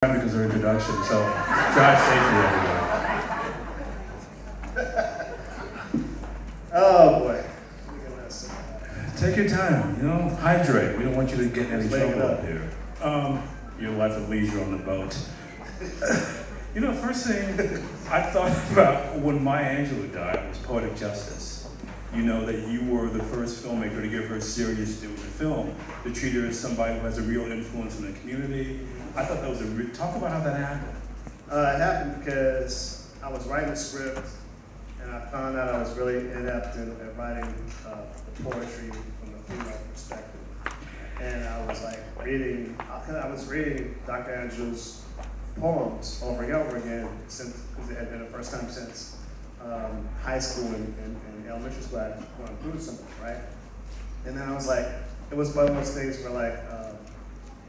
Because of introduction, so drive safely, everyone. Oh boy. Take your time, hydrate. We don't want you to get in any trouble up here. Your life of leisure on the boat. First thing I thought about when Maya Angelou died was Poetic Justice. That you were the first filmmaker to give her serious due in film, to treat her as somebody who has a real influence in the community. I thought that was talk about how that happened. It happened because I was writing a script and I found out I was really inept at writing the poetry from the female perspective. And I was reading Dr. Angelou's poems over and over again because it had been the first time since high school and elementary school I had gone through something, right? And then I was it was one of those things where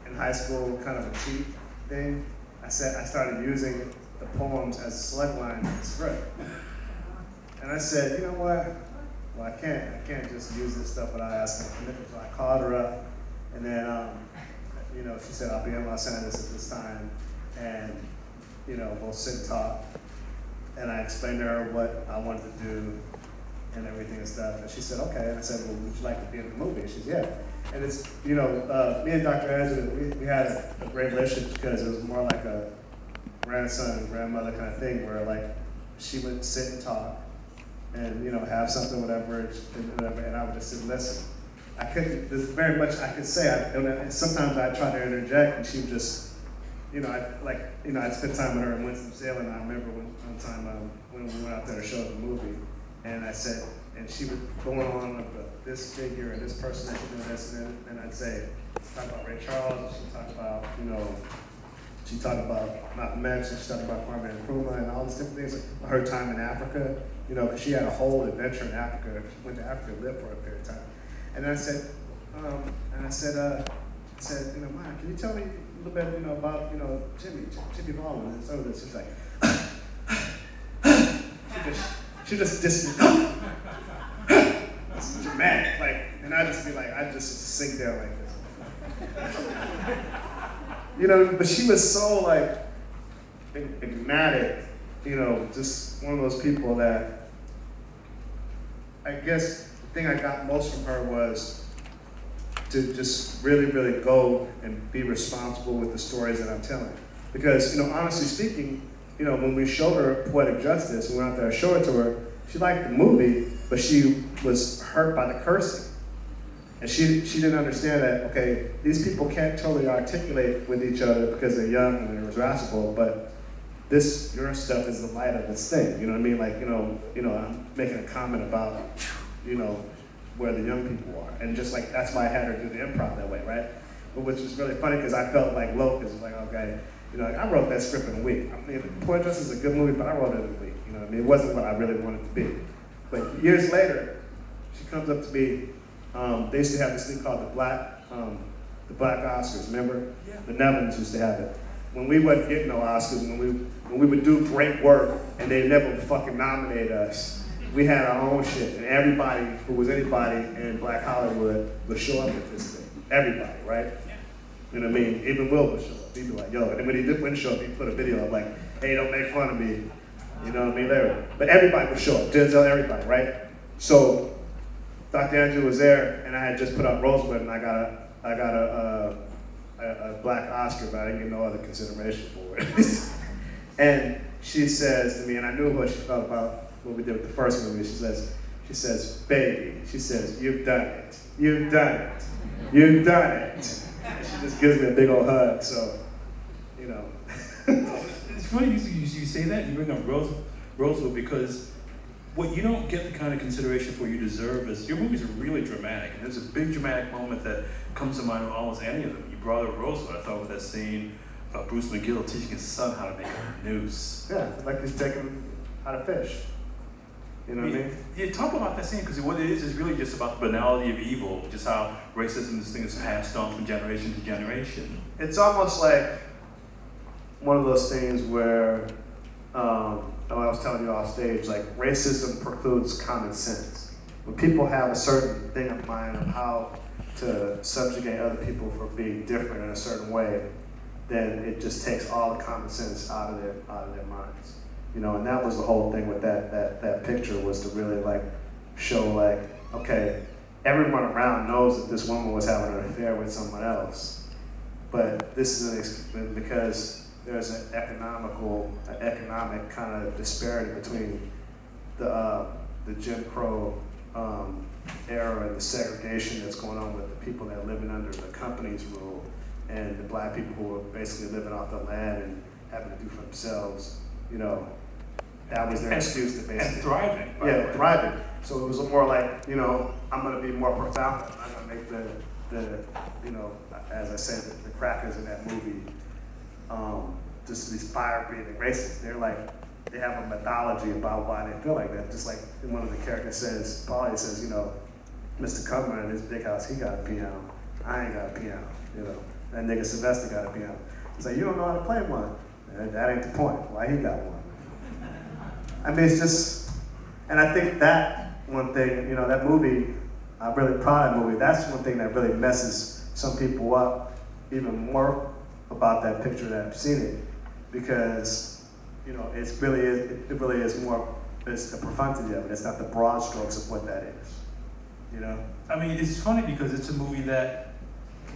in high school, kind of a cheat thing. I started using the poems as a select line in the script. And I said, you know what? Well, I can't just use this stuff without asking a commitment. So I called her up, and then, she said, I'll be in Los Angeles at this time, and, we'll sit and talk. And I explained to her what I wanted to do and everything and stuff. And she said, okay. And I said, well, would you like to be in the movie? And she said, yeah. And it's, me and Dr. Angelou, we had a great relationship because it was more like a grandson and grandmother kind of thing where she would sit and talk and, have something, whatever, and I would just sit and listen. There's very much I could say. Sometimes I'd try to interject and she would just, I'd spend time with her in Winston-Salem. And I remember one time when we went out there to show the movie, and I said, and she would go on about this figure and this person that should do this, and I'd say, talk about Ray Charles, she talked about, Malcolm X, she talked about Kwame Nkrumah and all these different things, her time in Africa, because she had a whole adventure in Africa. She went to Africa and lived for a period of time. And I said, Maya, can you tell me a little bit, about, Jimmy Baldwin and some of this? She's like, she just dissed me. It's dramatic, and I'd just be I'd just sink there like this. But she was so enigmatic, just one of those people that I guess the thing I got most from her was to just really, really go and be responsible with the stories that I'm telling. Because, honestly speaking, when we showed her Poetic Justice, we went out there and showed it to her, she liked the movie, but she was hurt by the cursing. And she didn't understand that, okay, these people can't totally articulate with each other because they're young and they're irascible, but your stuff is the light of this thing, you know what I mean? I'm making a comment about, where the young people are. And just that's why I had her do the improv that way, right? But which is really funny because I felt like Locust was okay, I wrote that script in a week. I mean, Poetic Justice is a good movie, but I wrote it in a week. It wasn't what I really wanted to be. But years later, she comes up to me. They used to have this thing called the Black Oscars. Remember? Yeah. The Netherlands used to have it. When we wasn't getting no Oscars, when we would do great work and they never fucking nominate us, we had our own shit. And everybody who was anybody in Black Hollywood would show up at this thing. Everybody, right? You know what I mean? Even Will would show up. He'd be like, yo. And then when he wouldn't show up, he'd put a video up hey, don't make fun of me. You know what I mean? There. But everybody would show up. Denzel, everybody, right? So Dr. Angelou was there, and I had just put up Rosewood, and I got a Black Oscar, but I didn't get no other consideration for it. And she says to me, and I knew what she felt about what we did with the first movie. She says, baby, she says, you've done it. You've done it. You've done it. And she just gives me a big old hug, so, It's funny you say that, you bring up Rosewood, because what you don't get the kind of consideration for you deserve is, your movies are really dramatic, and there's a big dramatic moment that comes to mind with almost any of them. You brought up Rosewood, I thought, with that scene of Bruce McGill teaching his son how to make a noose. Yeah, he's teaching how to fish. You know what I mean? Yeah, talk about that scene, because what it is really just about the banality of evil, just how racism, this thing is passed on from generation to generation. It's almost like one of those things where, I was telling you off stage, racism precludes common sense. When people have a certain thing in mind of how to subjugate other people for being different in a certain way, then it just takes all the common sense out of their minds. You know, and that was the whole thing with that picture, was to really like show like, okay, everyone around knows that this woman was having an affair with someone else, but this is because there's an economic kind of disparity between the Jim Crow era and the segregation that's going on with the people that are living under the company's rule, and the black people who are basically living off the land and having to do for themselves. You know, that was their excuse to basically. And thriving. Yeah, thriving. So it was more like, you know, I'm going to be more profound. I'm going to make the you know, as I said, the crackers in that movie, just these fire-breathing racists. They're like, they have a mythology about why they feel like that. Just like one of the characters says, Paulie says, you know, Mr. Cumber in his big house, he got a piano. I ain't got a piano, you know. That nigga Sylvester got a piano. He's like, you don't know how to play one. And that ain't the point. Why he got one? I mean, it's just, and I think that one thing, you know, that movie, I'm really proud of that movie. That's one thing that really messes some people up even more about that picture that I've seen it, because, you know, it really is more, it's the profundity of it. It's not the broad strokes of what that is, you know? I mean, it's funny because it's a movie that,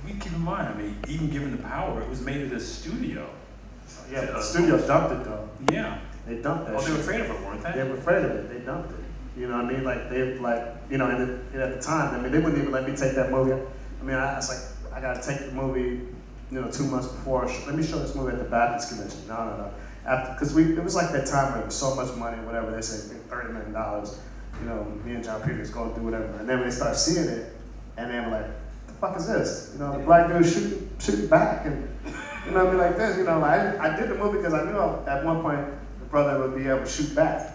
we keep in mind, I mean, even given the power, it was made at a studio. Yeah, the studio dumped it though. Yeah. They dumped that Oh, shit. they were afraid of it, weren't they? They were afraid of it. They dumped it. You know what I mean? Like, they, like, you know, and at the time, I mean, they wouldn't even let me take that movie. I mean, I was like, I gotta take the movie, you know, 2 months before. Let me show this movie at the Baptist Convention. No. Because it was like that time where there was so much money, whatever, they say $30 million, you know, me and John Peters go do whatever. And then when they start seeing it, and they were like, the fuck is this? You know, the black dude shooting back, and, you know what I mean, like this. You know, I did the movie because I knew at one point the brother would be able to shoot back.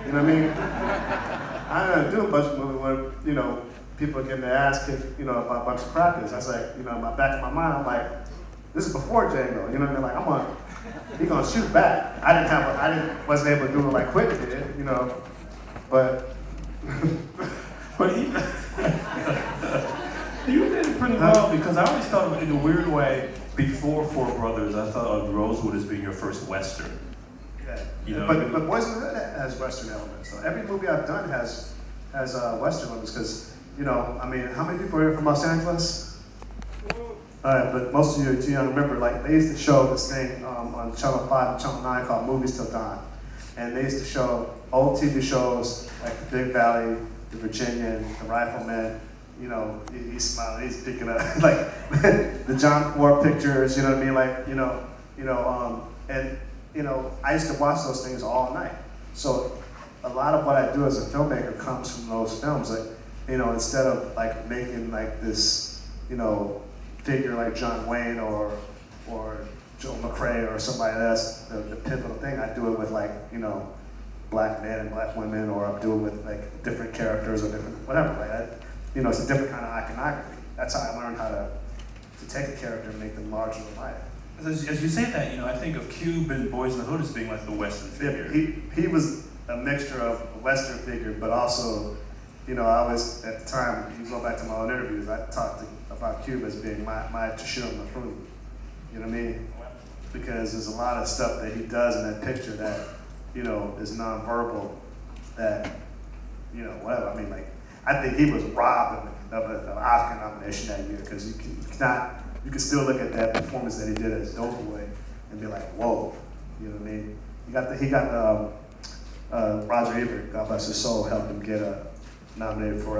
You know what I mean? I didn't do a bunch of movies where, you know, people are getting their ass kicked, you know, by a bunch of crackers. I was like, you know, in my back of my mind, I'm like, this is before Django. You know what I mean? Like, he gonna shoot back. Wasn't able to do it like Quentin did, you know, but. But you did it pretty well, because I always thought of it in a weird way, before Four Brothers, I thought of Rosewood as being your first Western. Yeah. You know, but Boys in the Hood has Western elements. So every movie I've done has Western elements, because, you know, I mean, how many people are here from Los Angeles? All right, but most of you are too young to remember, like, they used to show this thing on Channel 5 and Channel 9 called Movies Till Dawn. And they used to show old TV shows like The Big Valley, The Virginian, The Rifleman. You know, he's smiling, he's picking up, like, the John Ford pictures, you know what I mean? Like, and, you know, I used to watch those things all night. So a lot of what I do as a filmmaker comes from those films. Like, you know, instead of like making like this, you know, figure like John Wayne or Joe McCrae or somebody that's the pivotal thing, I do it with, like, you know, black men and black women, or I do it with like different characters or different, whatever. Like, you know, it's a different kind of iconography. That's how I learned how to take a character and make them larger than life. As you say that, you know, I think of Cube and Boys in the Hood as being like the Western figure. He was a mixture of a Western figure, but also, you know, I was, at the time, you go back to my own interviews, I talked about Cube as being my Toshiro Mifune. You know what I mean? Because there's a lot of stuff that he does in that picture that, you know, is nonverbal, that, you know, whatever. I mean, like, I think he was robbed of an Oscar nomination that year, because you can still look at that performance that he did as Doughboy and be like, whoa, you know what I mean? He got Roger Ebert, God bless his soul, helped him get nominated for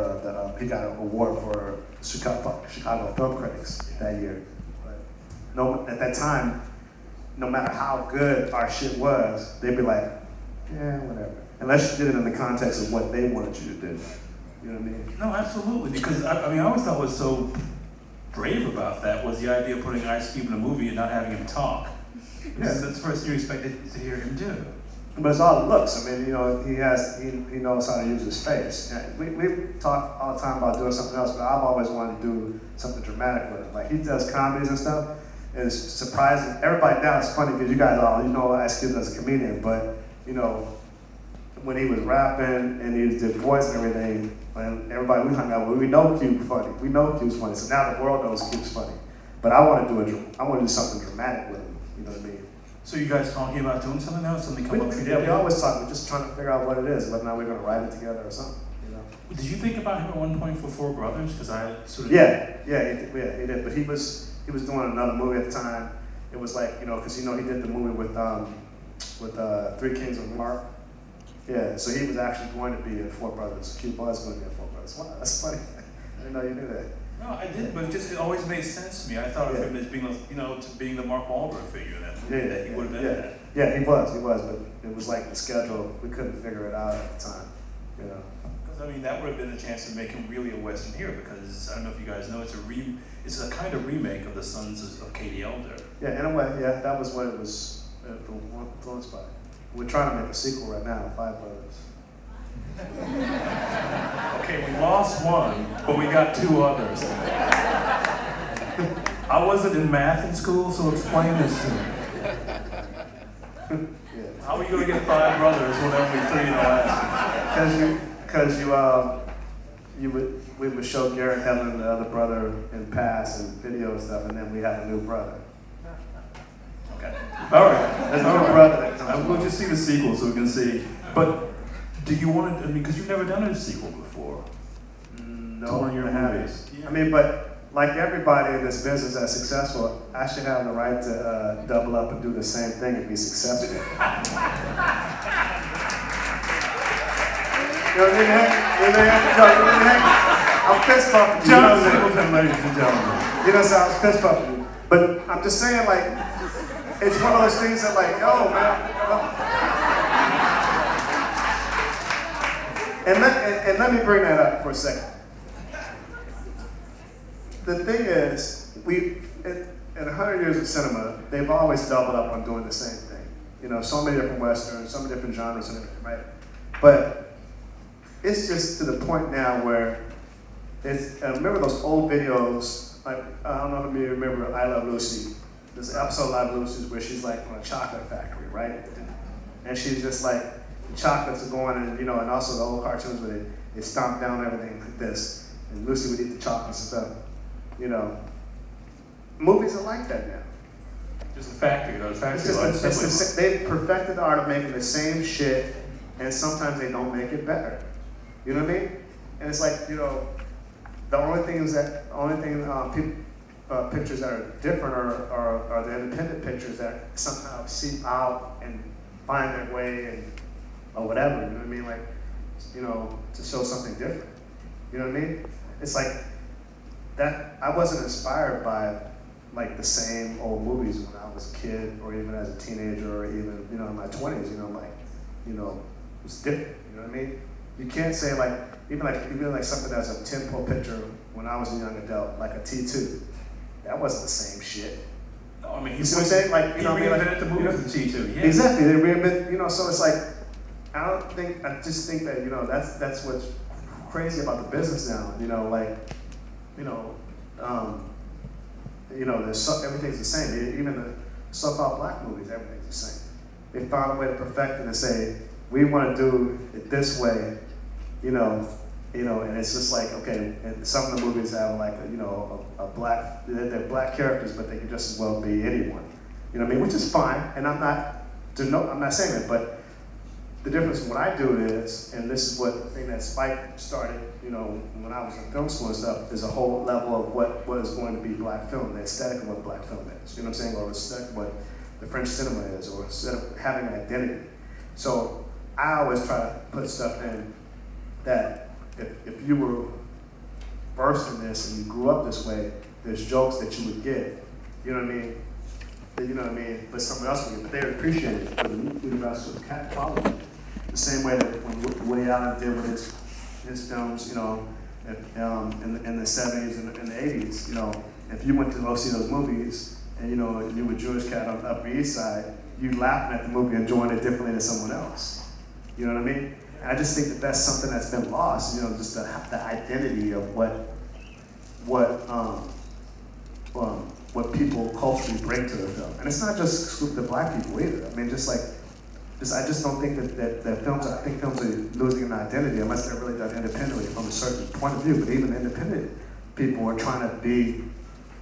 he got an award for Chicago Film Critics that year. But at that time, no matter how good our shit was, they'd be like, yeah, whatever. Unless you did it in the context of what they wanted you to do. You know what I mean? No, absolutely. Because I mean, I always thought what was so brave about that was the idea of putting Ice Cube in a movie and not having him talk. Yeah. That's the first thing you expected to hear him do. But it's all looks. I mean, you know, he knows how to use his face. Yeah, we talk all the time about doing something else, but I've always wanted to do something dramatic with it. Like, he does comedies and stuff. And it's surprising. Everybody now, it's funny because you guys all, you know, Ice Cube as a comedian, but, you know, when he was rapping and he did voice and everything, and everybody we hung out with, we know Cube's funny. We know Cube's funny. So now the world knows Cube's funny. But I want to do something dramatic with him. You know what I mean? So you guys talking about doing something now? Something come up? Yeah, we always talk. We're just trying to figure out what it is, whether or not we're going to write it together or something. You know? Did you think about him at one point for Four Brothers? Because I sort of He did. But he was doing another movie at the time. It was like, because he did the movie with Three Kings of Mark. Yeah, so he was actually going to be in Four Brothers. Q was going to be in Four Brothers. Wow, that's funny. I didn't know you knew that. No, I did, but it always made sense to me. I thought of him as being, to being the Mark Wahlberg figure in that movie, that he would have been in that. Yeah, he was, but it was like the schedule, we couldn't figure it out at the time, Because, I mean, that would have been a chance to make him really a Western hero, because I don't know if you guys know, it's a kind of remake of The Sons of Katie Elder. Yeah, in a way, that was what it was influenced by. We're trying to make a sequel right now, Five Brothers. Okay, we lost one, but we got two others. I wasn't in math in school, so explain this to me. How are you going to get five brothers when only three in the last? Because we would show Garrett Helen, the other brother, in past and video and stuff, and then we have a new brother. Okay. All right. There's no brother that comes. We'll just see the sequel so we can see. But do you want to? I mean, because you've never done a sequel before. No, to one of your I haven't. movies. I mean, but like everybody in this business that's successful, I should have the right to double up and do the same thing and be successful. You know what I mean? I'm fist bumping you. John Singleton, ladies and gentlemen. So I was fist bumping you. But I'm just saying, like, it's one of those things that, like, yo, man. And let me bring that up for a second. The thing is, in 100 years of cinema, they've always doubled up on doing the same thing. So many different westerns, so many different genres and everything, right? But it's just to the point now where remember those old videos, like, I don't know if you remember I Love Lucy. This episode of I Love Lucy where she's like on a chocolate factory, right? And she's just like, the chocolates are going, and also the old cartoons where they stomp down everything like this. And Lucy would eat the chocolates and stuff. Movies are like that now. Just the factory, the factory. They perfected the art of making the same shit, and sometimes they don't make it better. You know what I mean? And it's like, the only thing pictures that are different are the independent pictures that somehow seep out and find their way or whatever. You know what I mean? Like, to show something different. You know what I mean? It's like that. I wasn't inspired by like the same old movies when I was a kid, or even as a teenager, or even in my 20s. It's different. You know what I mean? You can't say even something that's a 10-pole picture when I was a young adult, like a T2. That wasn't the same shit. No, I mean, you see what I'm saying? Like, he reinvented the movie with the T2. Yeah. Exactly. They reinvent. So it's like, I just think that that's what's crazy about the business now. Everything's the same. Even the so-called black movies, everything's the same. They found a way to perfect it and say, we want to do it this way, and it's just like, okay, and some of the movies have like they're black characters, but they can just as well be anyone. You know what I mean? Which is fine, and I'm not saying it, but the difference in what I do is, and this is what the thing that Spike started, when I was in film school and stuff, is a whole level of what is going to be black film, the aesthetic of what black film is. You know what I'm saying? Or the aesthetic of what the French cinema is, or instead of having an identity. So I always try to put stuff in that if you were versed in this and you grew up this way, there's jokes that you would get. You know what I mean? But someone else would get, but they would appreciate it. But the universal quality. The same way that when Woody Allen did with his films, in the 70s and the 80s, if you went to go see those movies and you were a Jewish cat on the Upper East Side, you laughing at the movie, enjoying it differently than someone else. You know what I mean? And I just think that that's something that's been lost. Just the identity of what people culturally bring to the film, and it's not just the black people either. I mean, I just don't think that films. I think films are losing an identity unless they're really done independently from a certain point of view. But even independent people are trying to be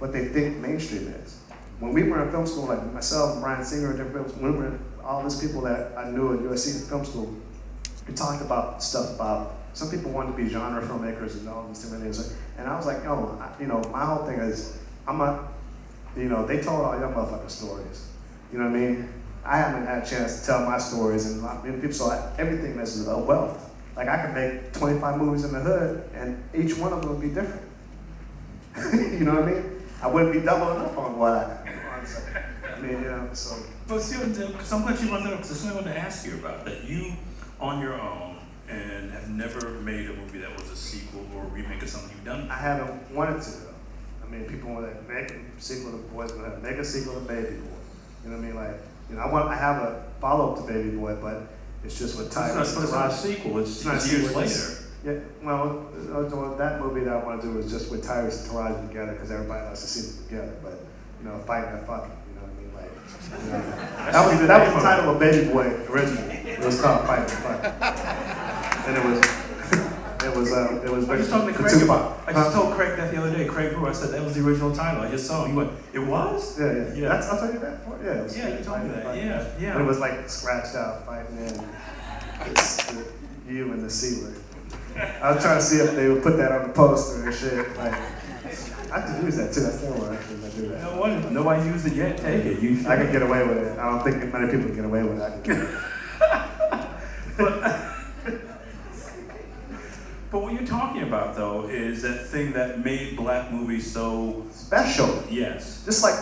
what they think mainstream is. When we were in film school, like myself and Brian Singer and different films, when we were all these people that I knew at USC film school, we talked about stuff about, some people wanted to be genre filmmakers and all these different things. And I was like, no, my whole thing is, I'm not, they told all young motherfuckers stories. You know what I mean? I haven't had a chance to tell my stories, and people saw everything that's a wealth. Like I could make 25 movies in the hood, and each one of them would be different. You know what I mean? I wouldn't be doubling up on what I mean, so. But see, because I'm glad you brought that up, because that's something I wanted to ask you about, that you, on your own, and have never made a movie that was a sequel or a remake of something you've done. I haven't wanted to, though. I mean, people want to make a sequel to Boys in the Hood, make a sequel to Baby Boy. You know what I mean? Like, I have a follow-up to Baby Boy, but it's just with Tyrese. It's not a sequel, it's not years later. Yeah, well, that movie that I want to do is just with Tyrese and Taraji together, because everybody likes to see them together, but, fighting and fucking, you know what I mean? Like, that was the title of Baby Boy originally. It was called Fighting and Fucking. And it was I just talking to Craig about. I just told Craig that the other day. Craig Brewer, I said that was the original title. I just saw him. He went, "It was?" Yeah. I told you that before. Yeah, you told me that. Yeah. And it was like scratched out fighting in you and the C word. I was trying to see if they would put that on the poster and shit. Like, I could use that too. I still want to do that. You know what? Nobody used it yet. Take it. I could get away with it. I don't think many people can get away with it. I could get it. But what you're talking about, though, is that thing that made black movies so special. Yes. Just like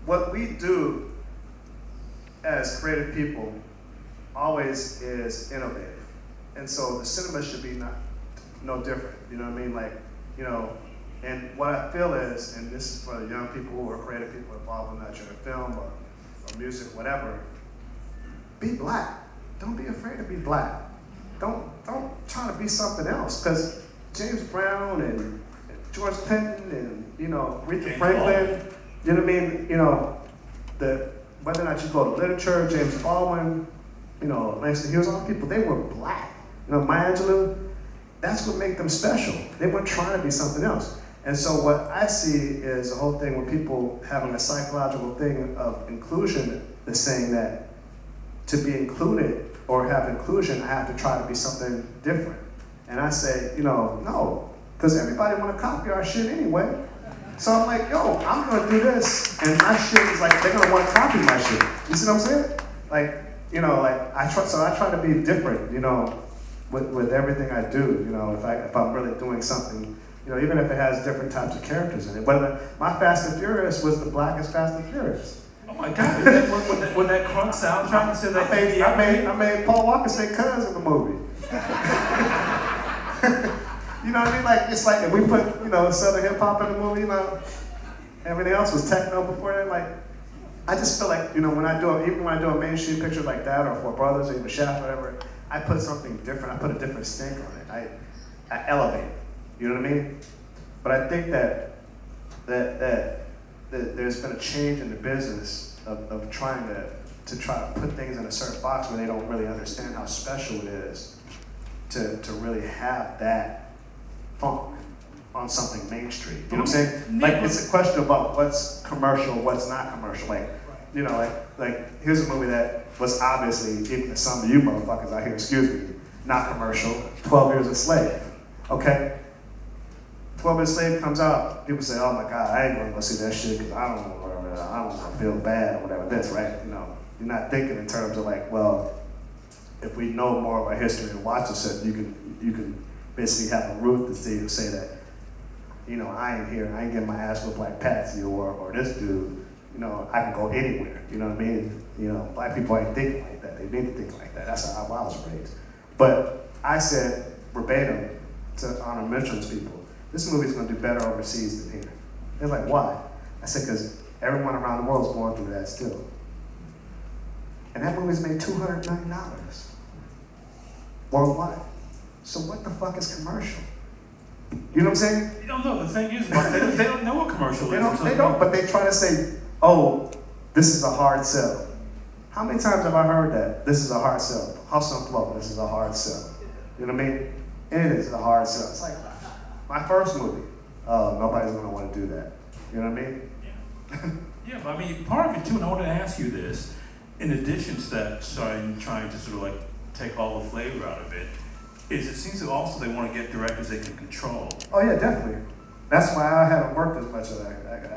what we do as creative people always is innovative. And so the cinema should be no different. You know what I mean? Like, and what I feel is, and this is for the young people who are creative people involved in that, in film or music, whatever, be black. Don't be afraid to be black. Don't try to be something else, because James Brown and George Clinton and Aretha Franklin, you know what I mean? Whether or not you go to literature, James Baldwin, Langston Hughes, all the people, they were black. Maya Angelou, that's what made them special. They weren't trying to be something else. And so what I see is a whole thing with people having a psychological thing of inclusion, is saying that to be included or have inclusion, I have to try to be something different. And I say, no, because everybody want to copy our shit anyway. So I'm like, yo, I'm gonna do this, and my shit is like, they're gonna want to copy my shit. You see what I'm saying? Like, I try to be different, with everything I do. If I'm really doing something, even if it has different types of characters in it. But my Fast and Furious was the blackest Fast and Furious. Oh my God! When that crunk soundtrack said that, I made Paul Walker say "cuz" in the movie. You know what I mean? Like, it's like if we put Southern hip hop in the movie, everything else was techno before that. Like, I just feel like when I do a mainstream picture like that, or For Brothers, or even Shaft, or whatever, I put something different. I put a different stink on it. I elevate it. You know what I mean? But I think that there's been a change in the business of trying to try to put things in a certain box where they don't really understand how special it is to really have that funk on something mainstream. You know what I'm saying? Like, it's a question about what's commercial, what's not commercial. Like, here's a movie that was obviously, even to some of you motherfuckers out here, excuse me, not commercial, 12 Years a Slave, okay? 12 Years a Slave comes out, people say, oh my God, I ain't gonna go see that shit because I don't want to feel bad or whatever this, right? You're not thinking in terms of like, well, if we know more of our history and watch this, you can basically have a root to say that, I ain't here, I ain't getting my ass whooped like Patsy or this dude, I can go anywhere, you know what I mean? Black people ain't thinking like that, they need to think like that. That's how I was raised. But I said verbatim to Honor Mitchell's people, this movie's gonna do better overseas than here. They're like, why? I said, because everyone around the world is going through that still. And that movie's made $200 million worldwide. So what the fuck is commercial? You know what I'm saying? You don't know. The thing is, they don't know what commercial is. They don't, but they try to say, oh, this is a hard sell. How many times have I heard that? This is a hard sell. Hustle and Flow, this is a hard sell. You know what I mean? It is a hard sell. It's like, my first movie, nobody's gonna want to do that. You know what I mean? Yeah, but I mean, part of it too, and I want to ask you this, in addition to that, trying to sort of like take all the flavor out of it, is it seems that also they want to get directors they can control. Oh yeah, definitely. That's why I haven't worked as much as I got.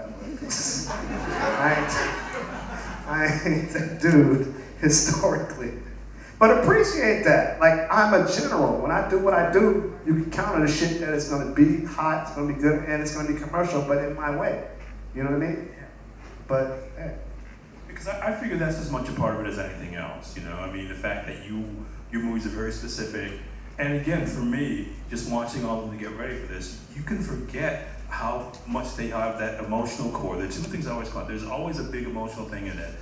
I ain't that dude historically. But appreciate that. Like, I'm a general. When I do what I do, you can count on the shit that it's gonna be hot, it's gonna be good, and it's gonna be commercial, but in my way. You know what I mean? But, hey. Because I figure that's as much a part of it as anything else, you know? I mean, the fact that your movies are very specific, and again, for me, just watching all of them to get ready for this, you can forget how much they have that emotional core. The two things I always call it, there's always a big emotional thing in it,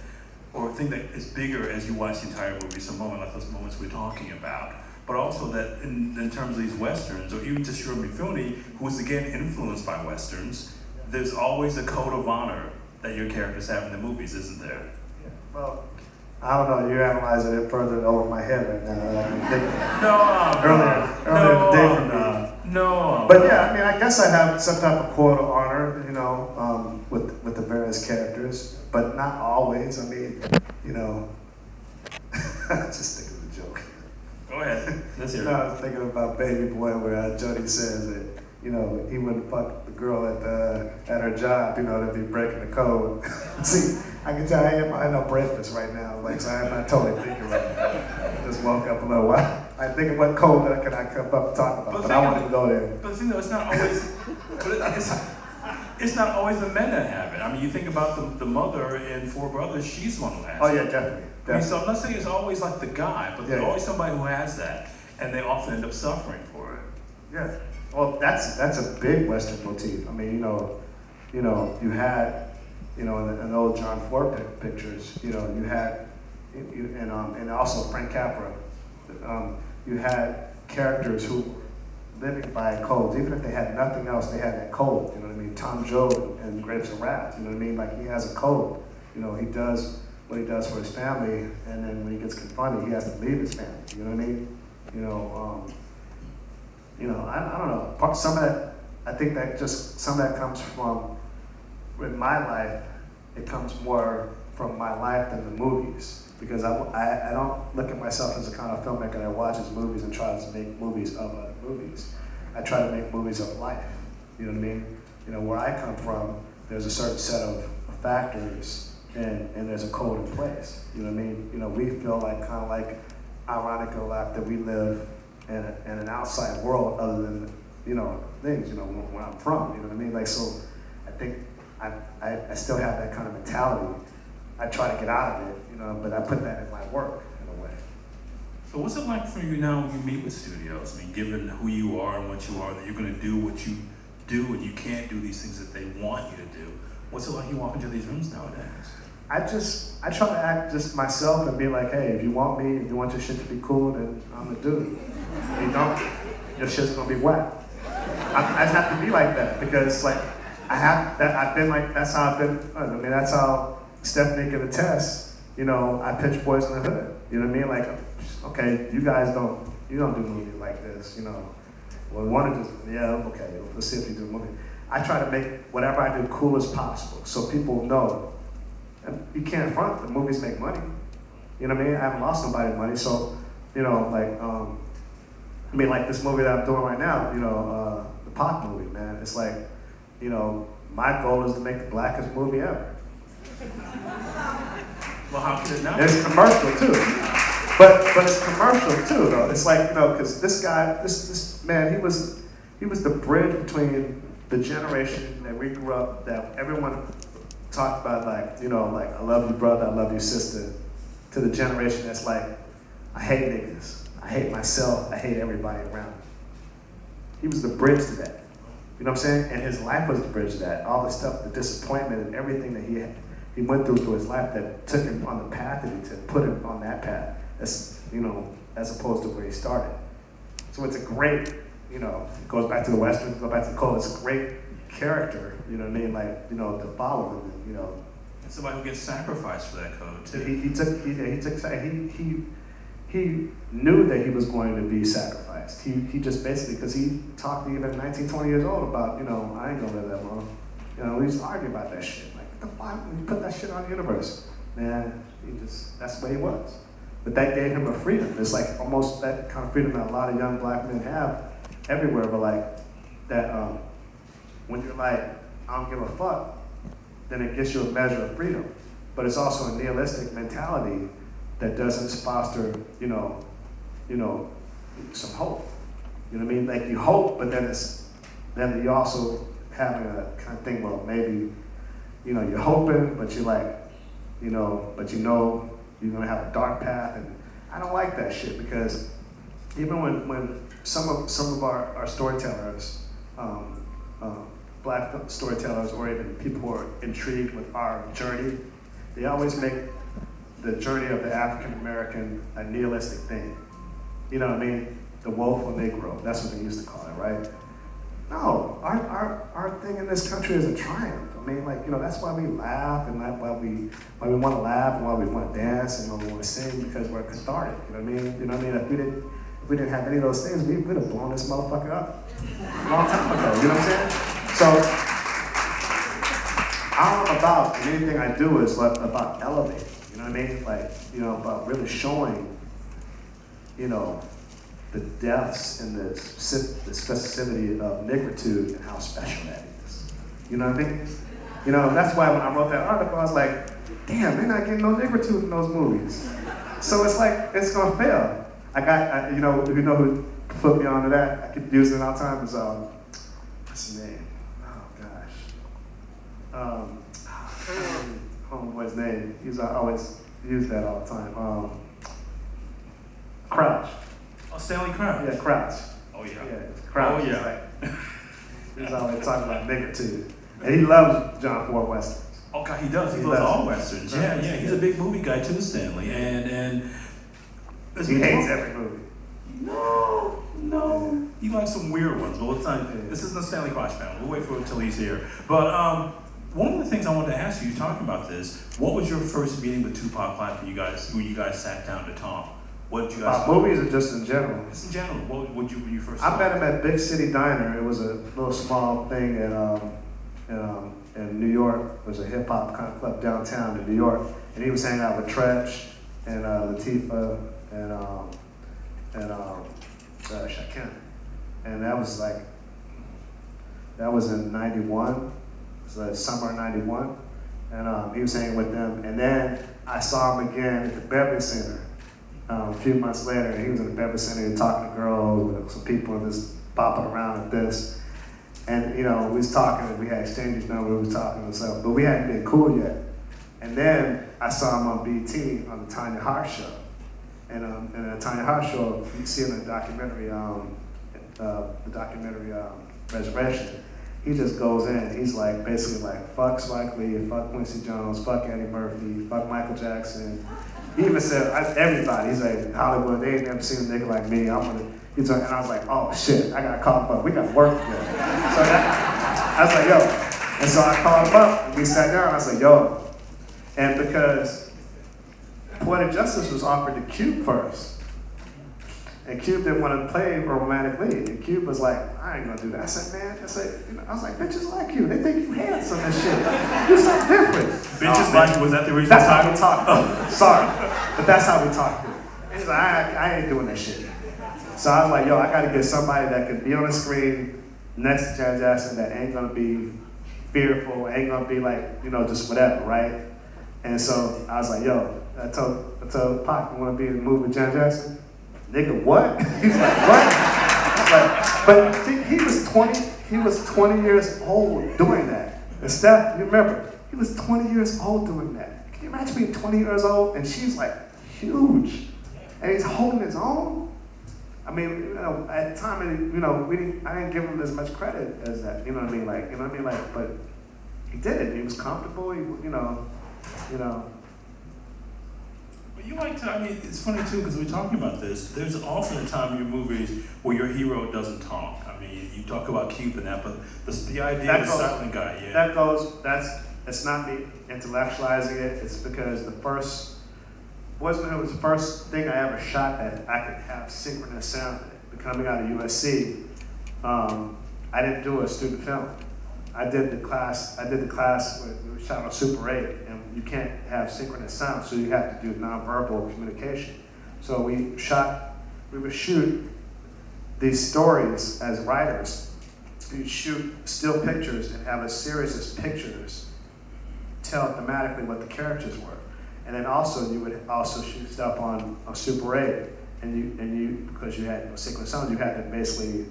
or a thing that is bigger as you watch the entire movie, some moment like those moments we're talking about. But also that in terms of these Westerns, or even just Jeremy Filney, who is again influenced by Westerns, there's always a code of honor that your characters have in the movies, isn't there? Yeah, well, I don't know, you're analyzing it further over my head right now. Earlier today for me. No. But yeah, I mean, I guess I have some type of code of honor, you know, with the various characters, but not always. I mean, you know, just thinking of a joke. Go ahead. Let's hear it. I was thinking about Baby Boy, where Jody says that, you know, he wouldn't fuck the girl at her job, you know, to be breaking the code. See, I can tell I had no breakfast right now, like, so I'm not totally thinking right now. I just woke up a little while. I think of what code that can I come up and talk about, but I wanted to go there. But you know, it's not always. It's not always the men that have it. I mean, you think about the mother in Four Brothers; she's the one who has it. Oh yeah, definitely. I mean, so I'm not saying it's always like the guy, but there's Yeah. always somebody who has that, and they often end up suffering for it. Yeah. Well, that's a big Western motif. I mean, you had, in the old John Ford pictures, you had, and also Frank Capra, you had characters who living by codes. Even if they had nothing else, they had that code. You know what I mean? Tom Joad and Grapes of Wrath. You know what I mean? Like, he has a code. You know, he does what he does for his family, and then when he gets confronted, he has to leave his family. You know what I mean? I don't know. Some of that, I think that just some of that comes from, with my life, it comes more from my life than the movies. Because I don't look at myself as a kind of filmmaker that watches movies and tries to make movies of other movies. I try to make movies of life. You know what I mean? You know, where I come from, there's a certain set of factors and there's a code in place. You know what I mean? You know, we feel like kind of like ironic a lot that we live in an outside world other than, things, where I'm from. You know what I mean? Like, so I think I still have that kind of mentality. I try to get out of it, but I put that in my work in a way. So what's it like for you now when you meet with studios? I mean, given who you are and what you are, that you're going to do what you do and you can't do these things that they want you to do. What's it like you walk into these rooms nowadays? I try to act just myself and be like, hey, if you want me, if you want your shit to be cool, then I'm the dude. If you don't, your shit's gonna be whack. I just have to be like that because like I've been like, that's how I've been. I mean, that's how Stephanie can attest. I pitch Boys in the Hood. You know what I mean? Like, okay, you don't do movies like this. Well, one of them, yeah, okay, let's see if you do a movie. I try to make whatever I do cool as possible, so people know. And you can't front, the movies make money. You know what I mean? I haven't lost nobody money, so, like this movie that I'm doing right now, the Pac movie, man. It's like, my goal is to make the blackest movie ever. Well, how could it not? It's commercial too. But it's commercial too, though. It's like, because this guy, this man, he was the bridge between the generation that we grew up, that everyone talked about, like, I love you, brother, I love you, sister, to the generation that's like, I hate niggas, I hate myself, I hate everybody around me. He was the bridge to that. You know what I'm saying? And his life was the bridge to that. All the stuff, the disappointment and everything that he went through his life that took him on the path that he took, put him on that path, as opposed to where he started. So it's a great, it goes back to the Western, goes back to the code, it's a great character, you know what I mean? Like, to follow him, And somebody who gets sacrificed for that code too. He knew that he was going to be sacrificed. He just basically, because he talked even 19, 20 years old about, I ain't gonna live that long. You know, we used to argue about that shit. Like, what the fuck, when you put that shit on the universe? Man, that's the way he was. But that gave him a freedom. It's like almost that kind of freedom that a lot of young black men have everywhere, but like, that when you're like, I don't give a fuck, then it gives you a measure of freedom. But it's also a nihilistic mentality that doesn't foster, you know, some hope. You know what I mean? Like you hope, but then you also having a kind of thing, well, maybe, you know, you're hoping, but you're like, but you know you're gonna have a dark path, and I don't like that shit because even when some of our storytellers, black storytellers, or even people who are intrigued with our journey, they always make the journey of the African American a nihilistic thing. You know what I mean? The woeful Negro, that's what they used to call it, right? No, our thing in this country is a triumph. I mean, like, you know, that's why we laugh, and why we want to laugh, and why we want to dance, and why we want to sing, because we're cathartic. You know what I mean? You know what I mean? If we didn't have any of those things, we'd have blown this motherfucker up a long time ago. You know what I'm saying? So all I'm about, and anything I do is about elevating. You know what I mean? Like, you know, about really showing, you know, the depths and the specificity of negritude and how special that is. You know what I mean? You know, that's why when I wrote that article, I was like, damn, they're not getting no negritude in those movies. So it's like, it's gonna fail. You know who put me onto that? I keep using it all the time is, what's his name? Oh gosh. Homeboy's name. I always use that all the time. Crouch. Oh, Stanley Crouch. Yeah, Crouch. Oh yeah. Yeah, Crouch. Oh yeah. Like, he's always talking about negritude, and he loves John Ford westerns. Oh God, he does. He loves all westerns. Yeah. He's a big movie guy too, Stanley, and he hates every movie. No. He likes some weird ones, but let's not. This isn't a Stanley Crouch panel. We'll wait for it until he's here. But one of the things I wanted to ask you, talking about this, what was your first meeting with Tupac like when you guys sat down to talk? What did you guys? About movies or just in general? Just in general. What would you when you first? I met him at Big City Diner. It was a little small thing in New York. It was a hip hop kind of club downtown in New York, and he was hanging out with Treach and Latifah and Shaquem, and that was in '91. It was like summer of '91, and he was hanging with them. And then I saw him again at the Beverly Center. A few months later, and he was in the Beverly Center talking to girls, with some people, and just bopping around at this. And, you know, we was talking, and we had exchanged numbers, we was talking and stuff, but we hadn't been cool yet. And then I saw him on BT on the Tanya Hart show. And the Tanya Hart show, you see in the documentary, Resurrection, he just goes in, he's like, basically like, fuck Spike Lee, fuck Quincy Jones, fuck Eddie Murphy, fuck Michael Jackson. He even said, everybody, he's like, Hollywood, they ain't never seen a nigga like me, and I was like, oh shit, I gotta call him up, we gotta work together. So I was like, yo, and so I called him up, and we sat down, and I was like, yo, and because Poetic Justice was offered to Cube first, and Cube didn't want to play a romantic lead, and Cube was like, I ain't gonna do that. I said, man, I was like, bitches like you, they think you handsome and shit. You're so different. Bitches like you, was that the reason? That's how we talk. Oh, sorry, but that's how we talk. And he's like, I ain't doing that shit. So I was like, yo, I gotta get somebody that could be on the screen next to Janet Jackson that ain't gonna be fearful, ain't gonna be like, you know, just whatever, right? And so I was like, yo, I told Pac, you wanna be in the movie with Janet Jackson? Nigga, what? He's like, what? But he was 20 years old doing that. And Steph, you remember, he was 20 years old doing that. Can you imagine being 20 years old and she's like huge, and he's holding his own? I mean, you know, at the time, you know, I didn't give him as much credit as that. You know what I mean? Like, but he did it. He was comfortable. You know. But you like to, I mean, it's funny too, because we're talking about this. There's often a time in your movies where your hero doesn't talk. I mean, you talk about Cube and that, but the idea of the silent guy, yeah. It's not me intellectualizing it. It's because it was the first thing I ever shot that I could have synchronous sound in it. Coming out of USC, I didn't do a student film. I did the class where we shot on Super 8, and you can't have synchronous sound, so you have to do nonverbal communication. So we would shoot these stories as writers. You'd shoot still pictures and have a series of pictures tell thematically what the characters were. And then also, you would also shoot stuff on Super 8, and you because you had synchronous sound, you had to basically,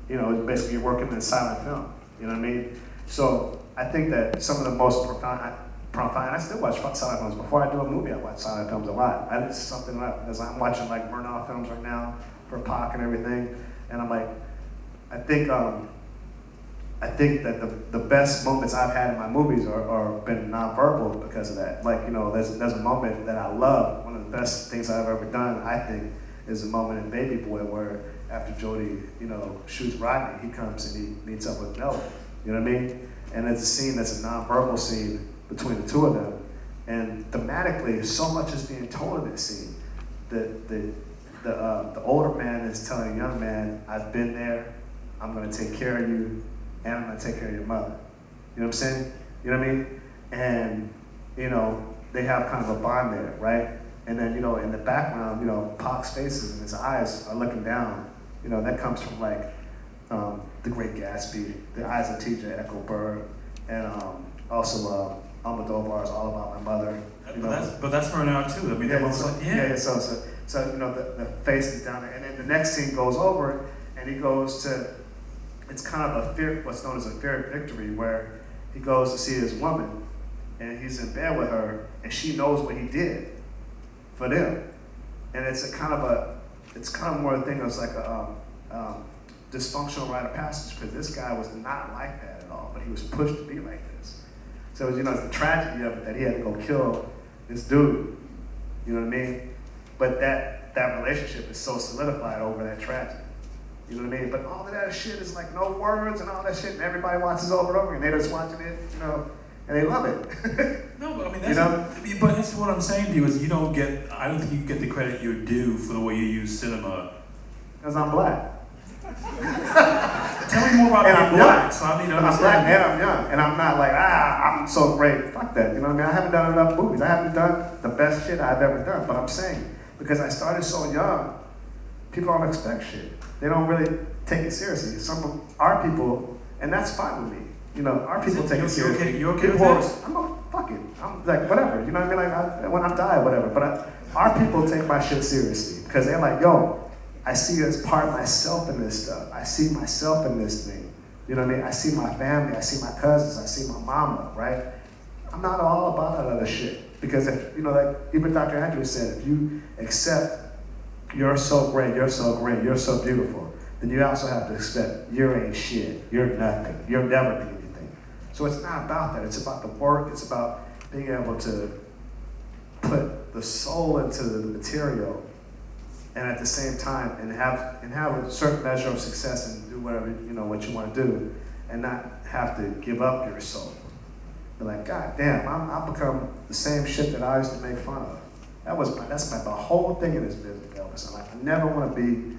basically you're working in silent film. You know what I mean? So I think that some of the most profound, I still watch silent films. Before I do a movie, I watch silent films a lot. It's something as I'm watching like Murnau films right now for Pac and everything, and I'm like, I think that the best moments I've had in my movies are been nonverbal because of that. Like, there's a moment that I love. One of the best things I've ever done, I think, is a moment in Baby Boy where after Jody, shoots Rodney, he comes and he meets up with Nelly. You know what I mean? And it's a scene that's a nonverbal scene between the two of them. And thematically, so much is being told in this scene. The older man is telling the young man, I've been there, I'm gonna take care of you, and I'm gonna take care of your mother. You know what I'm saying? You know what I mean? And, they have kind of a bond there, right? And then, in the background, Pac's faces and his eyes are looking down. That comes from like The Great Gatsby, The Eyes of T.J. Echo Bird, and also Almodovar's All About My Mother. But that's Murnau too. I mean, So the face is down there, and then the next scene goes over, and he goes to, it's kind of what's known as a Pyrrhic victory, where he goes to see his woman, and he's in bed with her, and she knows what he did for them, and it's kind of more a thing that's like a dysfunctional rite of passage, because this guy was not like that at all, but he was pushed to be like this. So it's the tragedy of it that he had to go kill this dude. You know what I mean? But that relationship is so solidified over that tragedy. You know what I mean? But all of that shit is like no words and all that shit, and everybody watches over and over, and they're just watching it, and they love it. No, but I mean, but that's what I'm saying to you is I don't think you get the credit you're due for the way you use cinema. Because I'm black. Tell me more about being black, so I need to understand. I'm black and I'm young, and I'm not like, I'm so great. Fuck that, you know what I mean? I haven't done enough movies. I haven't done the best shit I've ever done, but I'm saying, because I started so young, people don't expect shit. They don't really take it seriously. Some of our people, and that's fine with me. Our people take it seriously. You okay with that? I'm like, fuck it. I'm like, whatever. You know what I mean? Like, when I die, whatever. But our people take my shit seriously because they're like, yo, I see as part of myself in this stuff. I see myself in this thing. You know what I mean? I see my family. I see my cousins. I see my mama, right? I'm not all about that other shit. Because if, like even Dr. Andrew said, if you accept you're so great, you're so great, you're so beautiful, then you also have to accept you ain't shit, you're nothing, you'll never be anything. So it's not about that, it's about the work, it's about being able to put the soul into the material and at the same time and have a certain measure of success and do whatever, what you want to do and not have to give up your soul. Be like, God damn, I've become the same shit that I used to make fun of. That's the whole thing in this business, Elvis. I'm like, I never want to be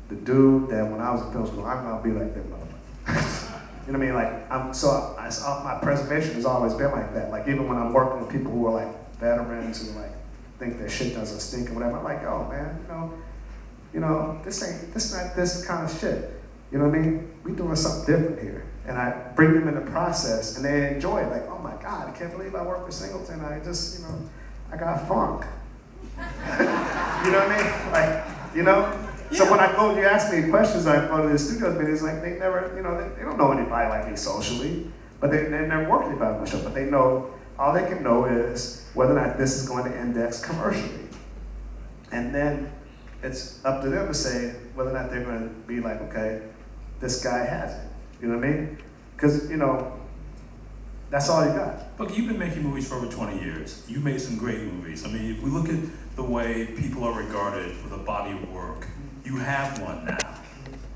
the dude that when I was in film school, I'm gonna be like that motherfucker. You know what I mean? Like, my preservation has always been like that. Like, even when I'm working with people who are like veterans who like think their shit doesn't stink or whatever, I'm like, yo, man, this not this kind of shit. You know what I mean? We doing something different here. And I bring them in the process, and they enjoy it. Like, oh my God, I can't believe I work with Singleton. I just, I got funk. You know what I mean? Like, So when I go, you ask me questions, I go to the studios meetings, like they never, they don't know anybody like me socially, but they never worked anybody on the show, but they know, all they can know is whether or not this is going to index commercially. And then it's up to them to say whether or not they're going to be like, okay, this guy has it. You know what I mean? Because, that's all you got. Look, you've been making movies for over 20 years. You made some great movies. I mean, if we look at the way people are regarded with a body of work, you have one now.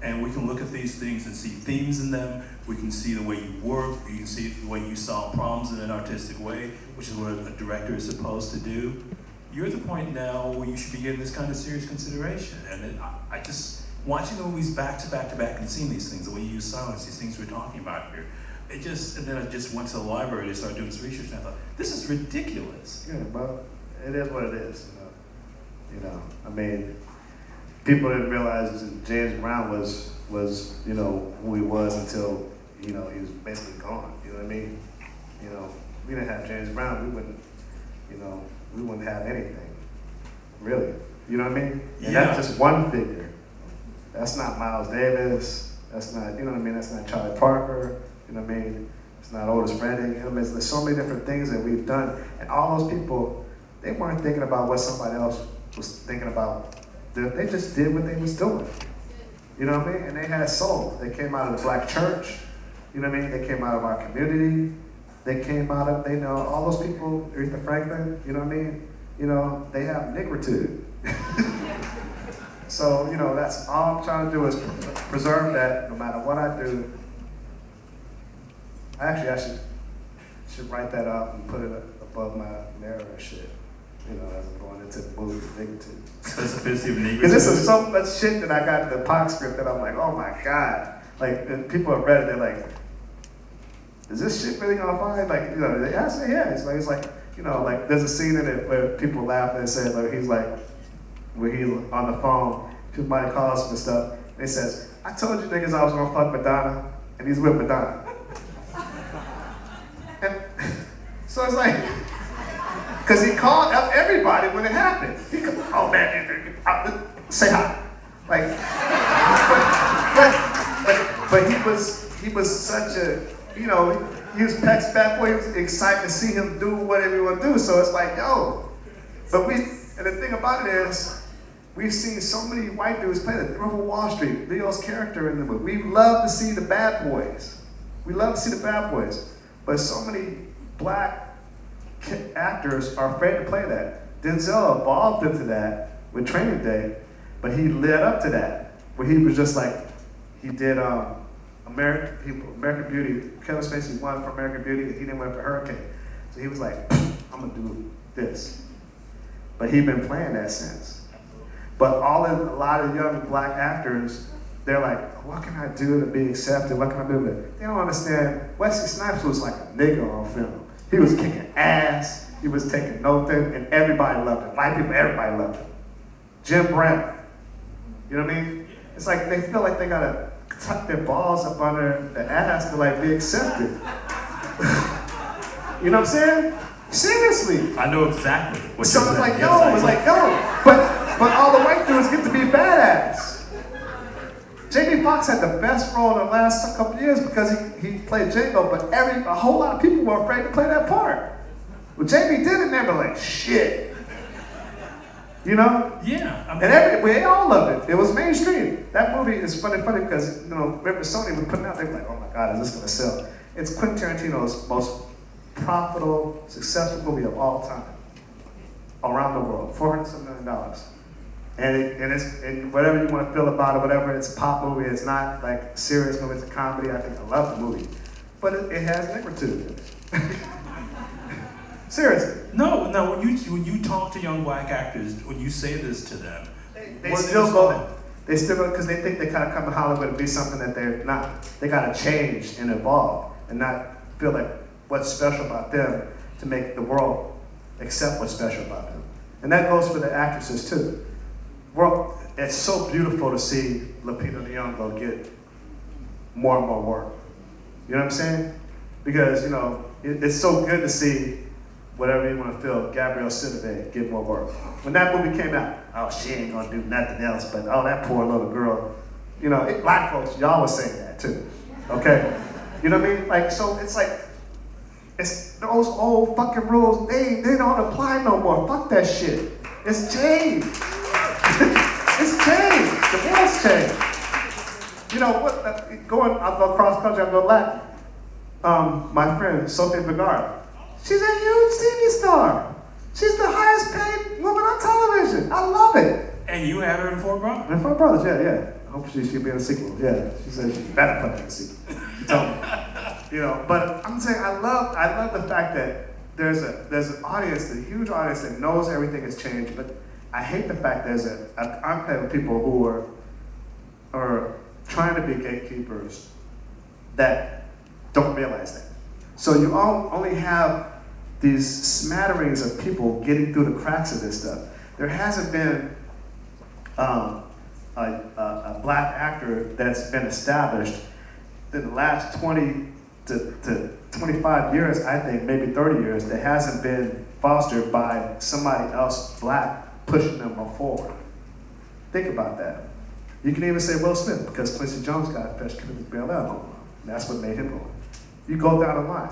And we can look at these things and see themes in them. We can see the way you work. We can see the way you solve problems in an artistic way, which is what a director is supposed to do. You're at the point now where you should be getting this kind of serious consideration. And I just, watching the movies back to back to back and seeing these things, the way you use silence, these things we're talking about here, and then I just went to the library to start doing some research, and I thought, this is ridiculous. Yeah, but it is what it is, you know. I mean, people didn't realize that James Brown was who he was until, he was basically gone. You know what I mean? If we didn't have James Brown, we wouldn't have anything, really. You know what I mean? And Yeah. that's just one figure. That's not Miles Davis. That's not, that's not Charlie Parker. You know what I mean? It's not Otis Redding. There's so many different things that we've done. And all those people, they weren't thinking about what somebody else was thinking about. They just did what they was doing. You know what I mean? And they had soul. They came out of the black church. You know what I mean? They came out of our community. They came out of, all those people, Aretha Franklin, you know what I mean? They have negritude. So, that's all I'm trying to do is preserve that no matter what I do. Actually, I should write that up and put it above my mirror and shit. As I'm going into the movie negritude. Specificity of negritude. Because this is so much shit that I got in the Poc script that I'm like, oh my God. Like, and people have read it, they're like, is this shit really gonna find? Like, they ask me, yeah. It's like, like there's a scene in it where people laugh and say, like, he's like, where he's on the phone, people might call us and stuff, and he says, I told you niggas I was gonna fuck Madonna, and he's with Madonna. And so it's like, because he called up everybody when it happened. He goes, oh man, say hi. Like, but he was such a, he was Peck's bad boy. He was excited to see him do whatever he would do. So it's like, yo. But and the thing about it is, we've seen so many white dudes play the Wolf of Wall Street, Leo's character in the movie. We love to see the bad boys. We love to see the bad boys. But so many black actors are afraid to play that. Denzel evolved into that with Training Day, but he led up to that, where he was just like, he did American Beauty. Kevin Spacey won for American Beauty, he didn't win for Hurricane. So he was like, I'm gonna do this. But he's been playing that since. But a lot of young black actors, they're like, what can I do to be accepted? What can I do? They don't understand. Wesley Snipes was like a nigga on film. He was kicking ass, he was taking nothing, and everybody loved him. White people, everybody loved him. Jim Brown, you know what I mean? It's like they feel like they gotta tuck their balls up under the ass to like be accepted. You know what I'm saying? Seriously. I know exactly what so you're it's like, saying. yo, Yes, it's like, yo. But all the white dudes get to be badass. Jamie Foxx had the best role in the last couple of years because he played Django, but a whole lot of people were afraid to play that part. Well, Jamie did it, and they were like, shit. Yeah. I mean, And we all loved it. It was mainstream. That movie is funny because, remember Sony was putting out, they were like, oh my God, is this gonna sell? It's Quentin Tarantino's most profitable, successful movie of all time. Around the world, $400 million. And whatever you want to feel about it, whatever, it's a pop movie, it's not like a serious movie, it's a comedy. I think I love the movie. But it has negritude in it. Seriously. No, when you talk to young black actors, when you say this to them, They still go, because they think they kind of come to Hollywood and be something that they're not. They got to change and evolve and not feel like what's special about them to make the world accept what's special about them. And that goes for the actresses too. It's so beautiful to see Lupita Nyong'o get more and more work. You know what I'm saying? Because, it's so good to see whatever you want to feel, Gabrielle Sidibe get more work. When that movie came out, oh, she ain't gonna do nothing else, but oh, that poor little girl. Black folks, y'all was saying that too, okay? You know what I mean? Like, so it's like, it's those old fucking rules, they don't apply no more. Fuck that shit. It's changed. It's changed. The world's changed. I'll go cross country, I'll go Latin. My friend, Sofia Vergara, she's a huge TV star. She's the highest paid woman on television. I love it. And you had her in Four Brothers? In Four Brothers, yeah. I hope she'll be in a sequel. Yeah, she said she better put in a sequel. She told me. But I'm saying I love the fact that there's an audience, a huge audience that knows everything has changed, but I hate the fact there's an enclave of people who are trying to be gatekeepers that don't realize that. So you only have these smatterings of people getting through the cracks of this stuff. There hasn't been a black actor that's been established in the last 20 to 25 years, I think, maybe 30 years, that hasn't been fostered by somebody else black pushing them forward. Think about that. You can even say Will Smith, because Quincy Jones got Fresh Prince of Bel-Air going on. That's what made him go. You go down the line.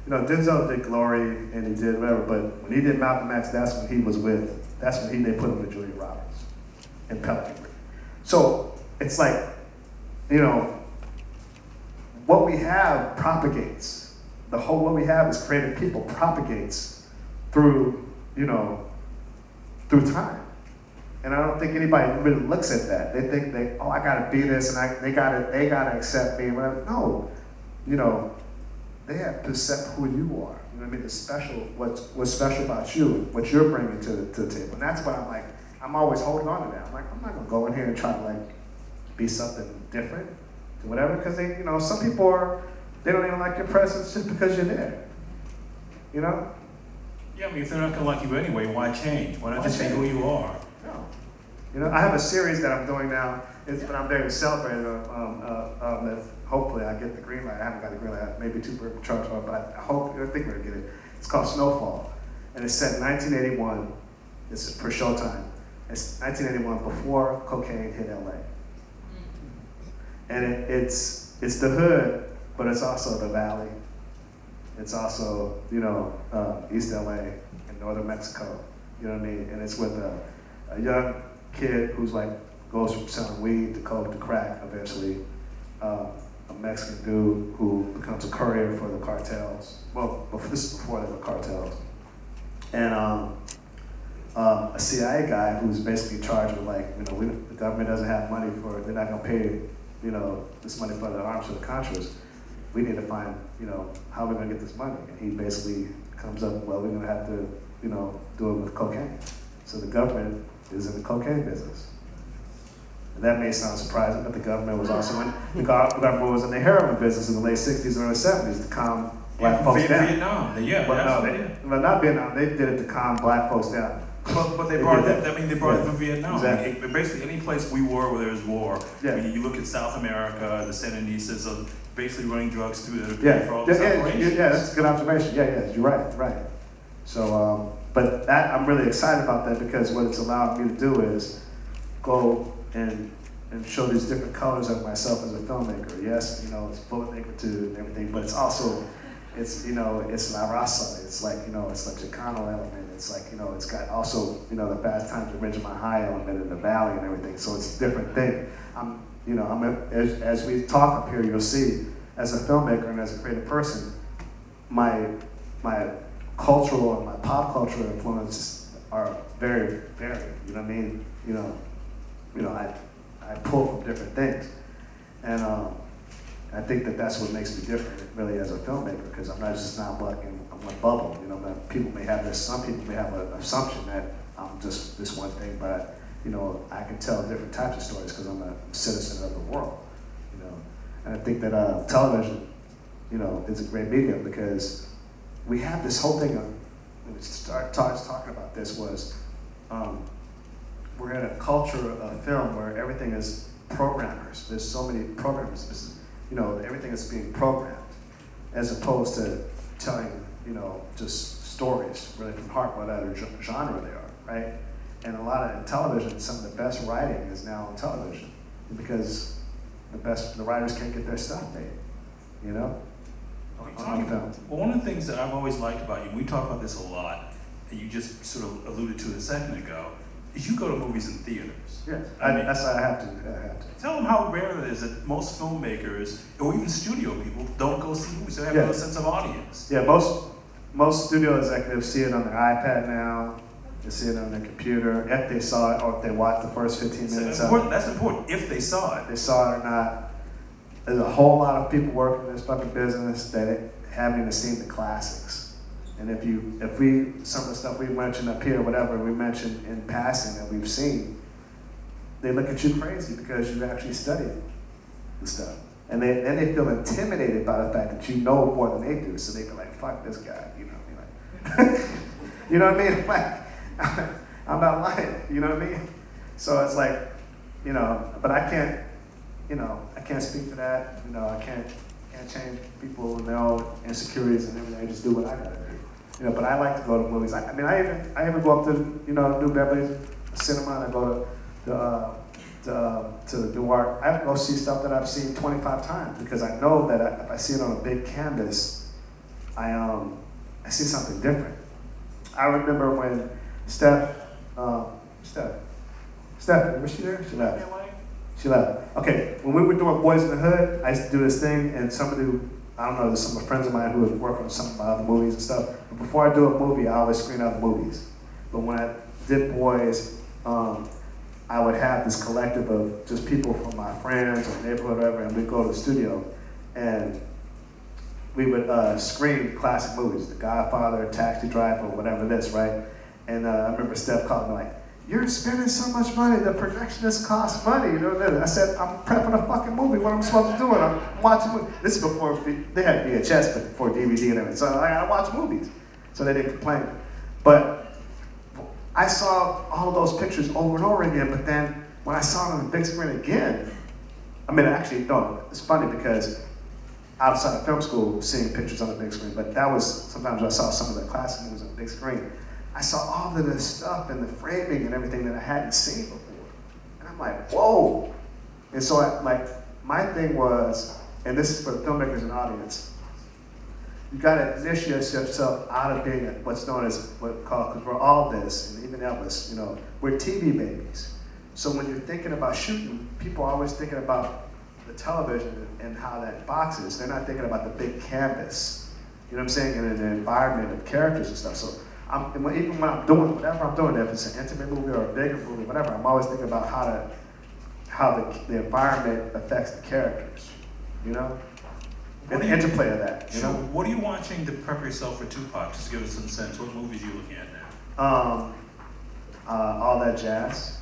Denzel did Glory and he did whatever, but when he did Malcolm X, that's when they put him with Julia Roberts and Pelican Brief. So it's like, what we have propagates. What we have is creative people propagates through time. And I don't think anybody really looks at that. They think I gotta be this and they gotta accept me. No, they have to accept who you are. You know what I mean? It's special, what's special about you, what you're bringing to the table. And that's what I'm always holding on to that. I'm like, I'm not gonna go in here and try to be something different or whatever, because some people they don't even like your presence just because you're there. Yeah, I mean, if they're not gonna like you anyway, why change? Why not just say who you are? No. I have a series that I'm doing now. But I'm very celebrated. Hopefully I get the green light. I haven't got the green light. Maybe two trucks, but I think we're gonna get it. It's called Snowfall, and it's set in 1981. It's for Showtime. It's 1981, before cocaine hit LA. And it's the hood, but it's also the valley. It's also East LA and northern Mexico. You know what I mean? And it's with a young kid who's goes from selling weed to coke to crack eventually. A Mexican dude who becomes a courier for the cartels. Well, this is before there were cartels. And a CIA guy who's basically charged with the government doesn't have money they're not gonna pay, this money for the arms for the Contras. We need to find, how we're gonna get this money. And he basically comes up, we're gonna have to, do it with cocaine. So the government is in the cocaine business. And that may sound surprising, but the government was also the government was in the heroin business in the late 60s and early 70s to calm black folks down. Vietnam, but not Vietnam. They did it to calm black folks down. But they brought it. They brought it from Vietnam. Exactly. Basically, any place we were where there's war. Yeah. I mean, you look at South America, the Sandinistas of basically running drugs through there for all these operations. Yeah, that's a good observation. Yeah, you're right. So, but I'm really excited about that, because what it's allowed me to do is go and show these different colors of myself as a filmmaker. Yes, it's full of negritude and everything, but it's also, it's La Raza. It's it's like Chicano element. It's it's got also, the Fast Times at Ridgemont High element in the valley and everything. So it's a different thing. As we talk up here, you'll see, as a filmmaker and as a creative person, my cultural and my pop cultural influences are very varied. You know what I mean? I pull from different things, and I think that's what makes me different, really, as a filmmaker, because I'm not in one bubble. Some people may have an assumption that I'm just this one thing, but I can tell different types of stories because I'm a citizen of the world. And I think that television, is a great medium, because we have this whole thing when we started talking about this was. We're in a culture of film where everything is programmers. There's so many programmers. Everything is being programmed, as opposed to telling, just stories really from heart, whatever genre they are, right? And a lot of in television, some of the best writing is now on television, because the writers can't get their stuff made, on film. Well, one of the things that I've always liked about you, we talk about this a lot, and you just sort of alluded to it a second ago, is you go to movies in theaters. Yes, that's what I have to. Tell them how rare it is that most filmmakers, or even studio people, don't go see movies. They have no sense of audience. Yeah, most studio executives see it on their iPad now. They see it on their computer, if they saw it, or if they watched the first 15 minutes of it. That's important, if they saw it. They saw it or not. There's a whole lot of people working in this fucking business that haven't even seen the classics. And some of the stuff we mentioned up here, whatever we mentioned in passing that we've seen, they look at you crazy because you actually studied the stuff. And then they feel intimidated by the fact that you know more than they do. So they be like, fuck this guy, you know what I mean? Like, you know what I mean? Like, I'm not lying, you know what I mean? So it's like, you know, but I can't, you know, I can't speak to that. You know, I can't change people and their own insecurities and everything. I just do what I gotta do. You know, but I like to go to movies. I mean, I even go up to, you know, New Beverly Cinema, and I go to the Newark. I go see stuff that I've seen 25 times because I know that if I see it on a big canvas, I see something different. I remember when Steph, was she there? She left. She left. Okay, when we were doing Boys in the Hood, I used to do this thing, and somebody who, I don't know, there's some friends of mine who would work on some of my other movies and stuff. But before I do a movie, I always screen out the movies. But when I did Boys, I would have this collective of just people from my friends or neighborhood or whatever, and we'd go to the studio, and we would screen classic movies, The Godfather, Taxi Driver, whatever this, right? And I remember Steph called me like, "You're spending so much money, the projectionist costs money," you know. I said, "I'm prepping a fucking movie, what am I supposed to do? And I'm watching movies." This is before, they had VHS, but before DVD and everything, so I gotta watch movies. So they didn't complain. But I saw all of those pictures over and over again, but then when I saw them on the big screen again, I mean, actually, no, it's funny because outside of film school, seeing pictures on the big screen, but that was, sometimes I saw some of the classic movies on the big screen. I saw all of this stuff and the framing and everything that I hadn't seen before. And I'm like, whoa. And so my thing was, and this is for the filmmakers and audience, you gotta initiate yourself out of being what's known as because we're all this, and even Elvis, you know, we're TV babies. So when you're thinking about shooting, people are always thinking about the television and how that box is. They're not thinking about the big canvas, you know what I'm saying, and the environment of characters and stuff. So even when I'm doing whatever I'm doing, if it's an intimate movie or a bigger movie, whatever, I'm always thinking about how the environment affects the characters, you know? And the interplay of that, you know? What are you watching to prep yourself for Tupac? Just give us some sense. What movies are you looking at now? All That Jazz.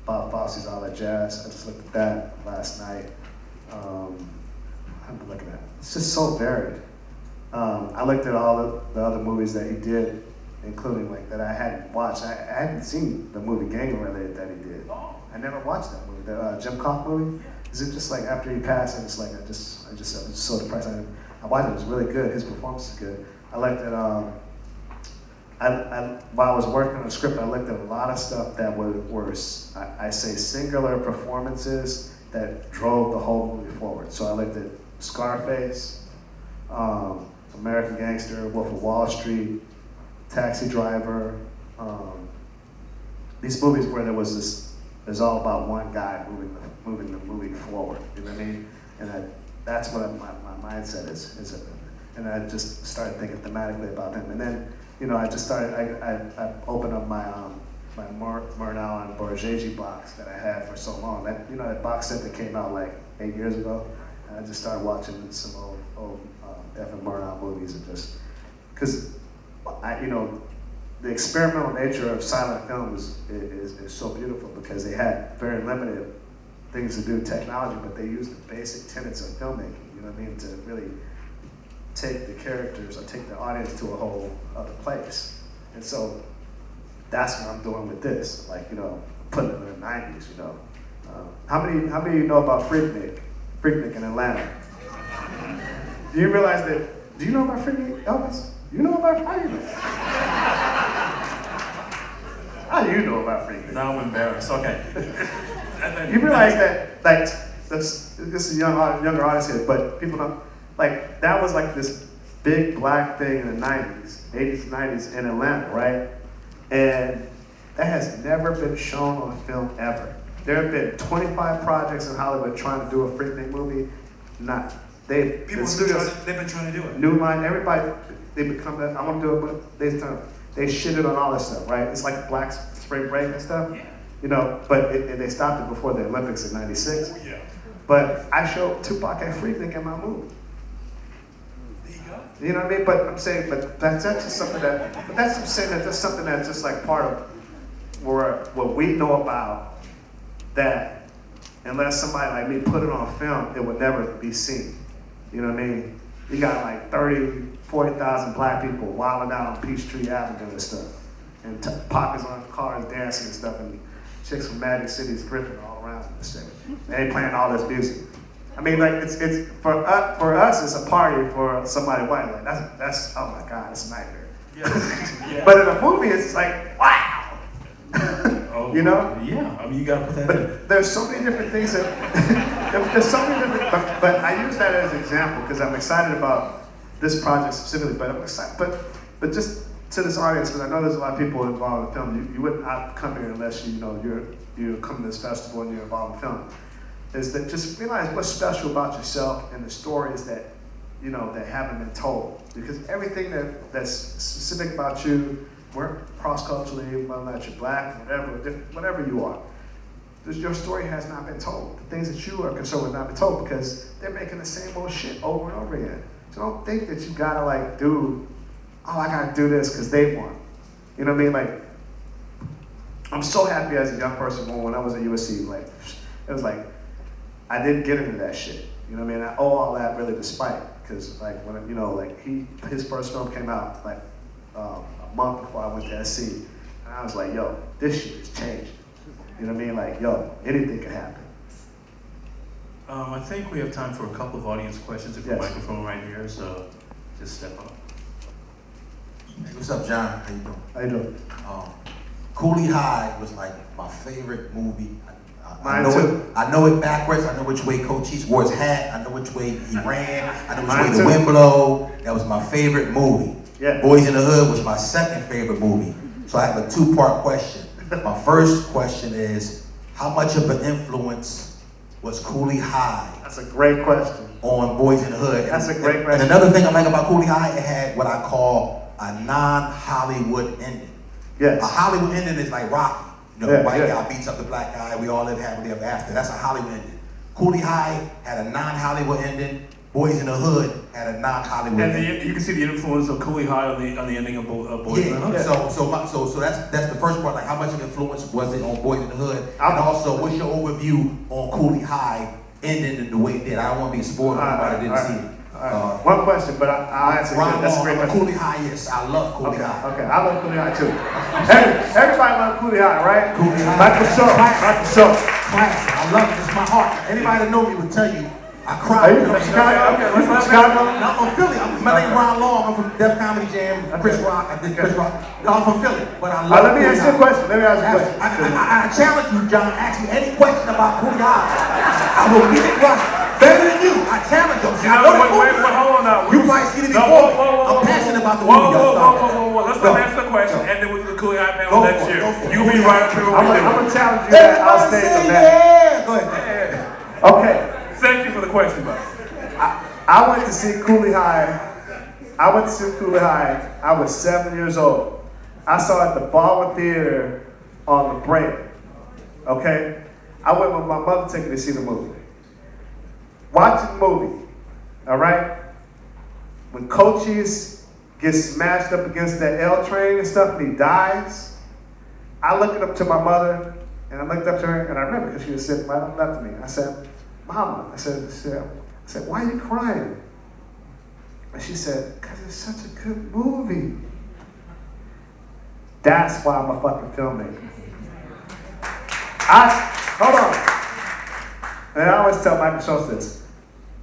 Bob Fosse's All That Jazz. I just looked at that last night. I've been looking at it. It's just so varied. I looked at all the other movies that he did, including like that I hadn't watched. I hadn't seen the movie Gang Related that he did. I never watched that movie. The Jim Coff movie. Is it just like after he passed and it's like I was just so depressed. I watched it. It was really good. His performance is good. I liked it. While I was working on the script, I looked at a lot of stuff that were I say singular performances that drove the whole movie forward. So I looked at Scarface, American Gangster, Wolf of Wall Street, Taxi Driver. These movies where there's all about one guy moving the movie forward. You know what I mean? And that's what my mindset is. And I just started thinking thematically about him. And then, you know, I opened up my Murnau and Borghese box that I had for so long. That box set that came out like 8 years ago. And I just started watching some old F.M. Murnau movies and just, because the experimental nature of silent films is so beautiful because they had very limited things to do with technology, but they used the basic tenets of filmmaking, you know what I mean, to really take the characters or take the audience to a whole other place. And so that's what I'm doing with this, like, you know, putting it in the 90s, you know. How many of you know about Freaknik in Atlanta? Do you realize that, do you know about Freaknik, Elvis? You know about Freaknik? How do you know about Freaknik? Now I'm embarrassed, okay. You realize that, like, this is a younger audience here, but people don't, like, that was like this big black thing in the 90s, 80s, 90s in Atlanta, right? And that has never been shown on film ever. There have been 25 projects in Hollywood trying to do a Freaknik movie. They've been trying to do it. New Line, everybody, they become that, I want to do it, but they shitted on all this stuff, right? It's like Black Spring Break and stuff. Yeah. You know, but they stopped it before the Olympics in '96. Yeah. But I showed Tupac and Freaknik in my movie. There you go. You know what I mean? But I'm saying, but that's just something that's something that's just like part of what we know about that unless somebody like me put it on film, it would never be seen. You know what I mean? You got like 30, 40,000 black people wilding out on Peachtree Avenue and stuff. And pockets on cars dancing and stuff, and chicks from Magic City's dripping all around and shit. They ain't playing all this music. I mean, like, it's for us, it's a party. For somebody white, like, that's oh my God, it's a nightmare. Yeah. But in a movie, it's like, wow. Oh, you know? Yeah, I mean, you gotta put that in. But there's so many different things that, there's so many different, but I use that as an example because I'm excited about this project specifically, but I'm excited, but just to this audience, because I know there's a lot of people involved in film, you would not come here unless you come to this festival and you're involved in film, is that just realize what's special about yourself and the stories that, you know, that haven't been told. Because everything that's specific about you, cross-culturally, whether or not you're black, whatever you are, your story has not been told. The things that you are concerned with have not been told because they're making the same old shit over and over again. So don't think that you gotta like do, oh, I gotta do this because they want. You know what I mean? Like, I'm so happy as a young person when I was at USC, like, it was like, I didn't get into that shit. You know what I mean? I owe all that really to Spike, because like when you know, like his first film came out like a month before I went to SC, and I was like, yo, this shit is changing. You know what I mean? Like, yo, anything could happen. I think we have time for a couple of audience questions. If Yes. the microphone right here, so just step up. Hey, what's up, John? How you doing? How you doing? Coolie High was like my favorite movie. Mine too. I know it backwards. I know which way Coach East wore his hat. I know which way he ran. I know which Mine way the too. wind blow. That was my favorite movie. Yeah. Boys in the Hood was my second favorite movie. So I have a two-part question. My first question is, how much of an influence was Coolie High That's a great question. on Boys in the Hood? That's a great question. And another thing I like about Coolie High, it had what I call a non-Hollywood ending. Yes. A Hollywood ending is like Rocky. You know, Yeah, the white yeah. guy beats up the black guy, we all live happily ever after. That's a Hollywood ending. Coolie High had a non-Hollywood ending. Boys in the Hood had a non-Hollywood And ending. you can see the influence of Coolie High on the ending of Boys in the Hood. Yeah, so that's the first part. Like, how much of influence was it on Boys in the Hood? And also, what's your overview on Coolie High ending in the way it did? I don't want to be a spoiler for anybody that didn't see it. One question, but I'll answer it. That's a great question. Coolie High, yes, I love Coolie High. Okay, I love Coolie High too. Everybody loves Coolie High, right? Coolie High. Michael Shaw. Classic. I love it. It's my heart. Anybody that know me would tell you I Are cried. you from Chicago? Okay, You from Chicago? I'm from Philly. My name Ron Long. I'm from Def Comedy Jam. Chris Rock. I did Chris Rock. No, I'm from Philly, but I love. Let me ask you a question. I challenge you, John. Ask me any question about Coolie High. I will get it right. Better than you. I challenge you. You know, wait, hold on now. You might see it No, before. whoa, I'm passionate about the movie. Whoa. Let's not answer the question, and then we'll do the Coolie High panel next year. You be right up here. I'm gonna challenge you. I'll stay on that. Yeah. Go ahead. Okay. Thank you for the question, bud. I went to see Coolie High. I was 7 years old. I saw it at the Baldwin Theater on the break. Okay? I went with my mother taking me to see the movie. Watching the movie, all right? When Cochise gets smashed up against that L train and stuff and he dies, I looked up to my mother and I looked up to her and I remember because she was sitting right on left of me. I said, Mama, I said, why are you crying? And she said, because it's such a good movie. That's why I'm a fucking filmmaker. Hold on. And I always tell Michael Schultz this.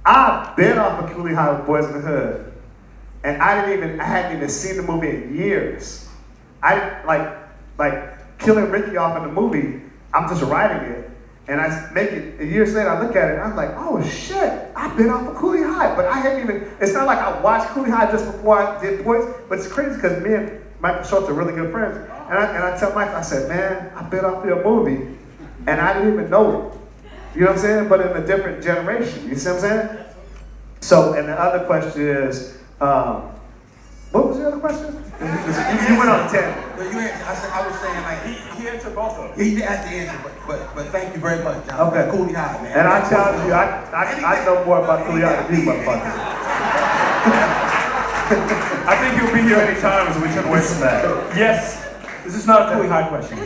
I've been off of Coolie High with Boys in the Hood, and I hadn't even seen the movie in years. I like killing Ricky off in the movie. I'm just writing it. And I make it, years later, I look at it, and I'm like, oh shit, I've been off of Coolie High. But I hadn't even, it's not like I watched Coolie High just before I did Boys, but it's crazy because me and Michael Schultz are really good friends. And I tell Michael, I said, man, I've been off your movie, and I didn't even know it. You know what I'm saying? But in a different generation, you see what I'm saying? So, and the other question is, what was the other question? You went on 10. I was saying, like, He answered both of them. he had the answer, but thank you very much, John. Okay. Coolie High, man. And I challenge you, I know more about Coolie High than you, motherfucker. I think you'll be here any time, so we took away from that. Yes, this is not a Coolie High question. No,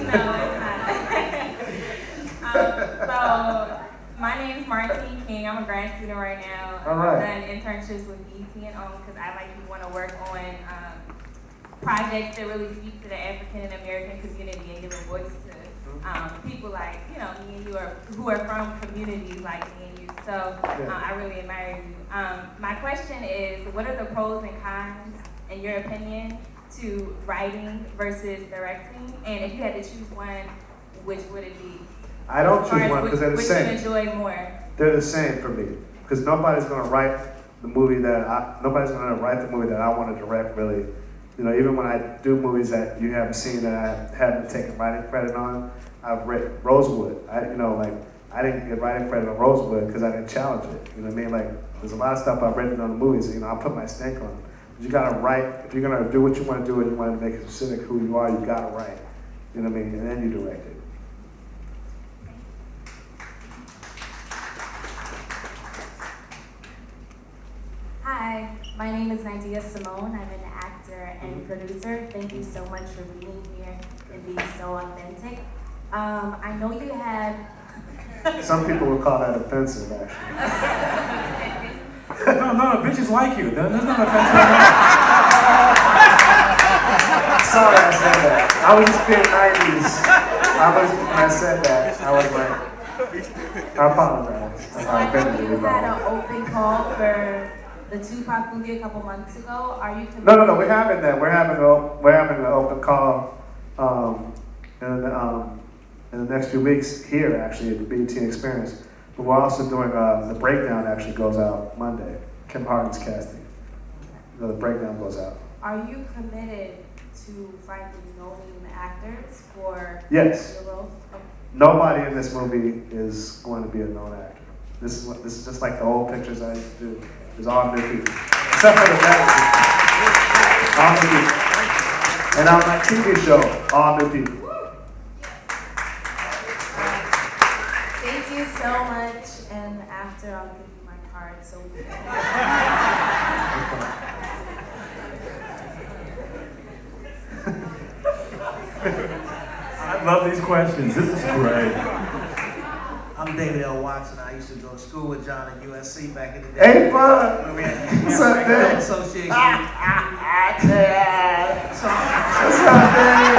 it's not. So, My name is Martine King. I'm a grad student right now. All right. I've done internships with BT and OWN because I want to work on projects that really speak to the African and American community and give a voice to people like, me and you who are from communities like me and you. So I really admire you. My question is, what are the pros and cons, in your opinion, to writing versus directing? And if you had to choose one, which would it be? I don't choose one because they're the same. Which you enjoy more? They're the same for me. Because nobody's going to write the movie that I want to direct, really. Even when I do movies that you haven't seen that I haven't taken writing credit on, I've written Rosewood. I didn't get writing credit on Rosewood because I didn't challenge it. You know what I mean? Like, there's a lot of stuff I've written on the movies, so, I'll put my stink on it. But you gotta write, if you're gonna do what you wanna do and you wanna make it specific who you are, you gotta write. You know what I mean? And then you direct it. Hi, my name is Nadia Simone. I'm an actor and producer. Thank you so much for being here and being so authentic. I know you had... Some people would call that offensive, actually. No, bitches like you. There's not offensive. Sorry I said that. I was just being 90s. When I said that, I was like, I apologize. So I know you had an open call for the Tupac movie a couple months ago. Are you committed? No, we're having that. We're having an open call in the next few weeks here, actually, at the BT Experience. But we're also doing the breakdown. Actually, goes out Monday. Kim Harden's casting. The breakdown goes out. Are you committed to finding known actors for Yes. your roles? Okay. Nobody in this movie is going to be a known actor. This is just like the old pictures I used to do. There's all new people, except for the bad people. All new people. And on my TV show, all new people. Thank you so much. And after, I'll give you my card so we can. I love these questions. This is great. I'm David L. Watson. I used to go to school with John at USC back in the day. Hey, bud. What's up, Dave? Association. What's up, Dave?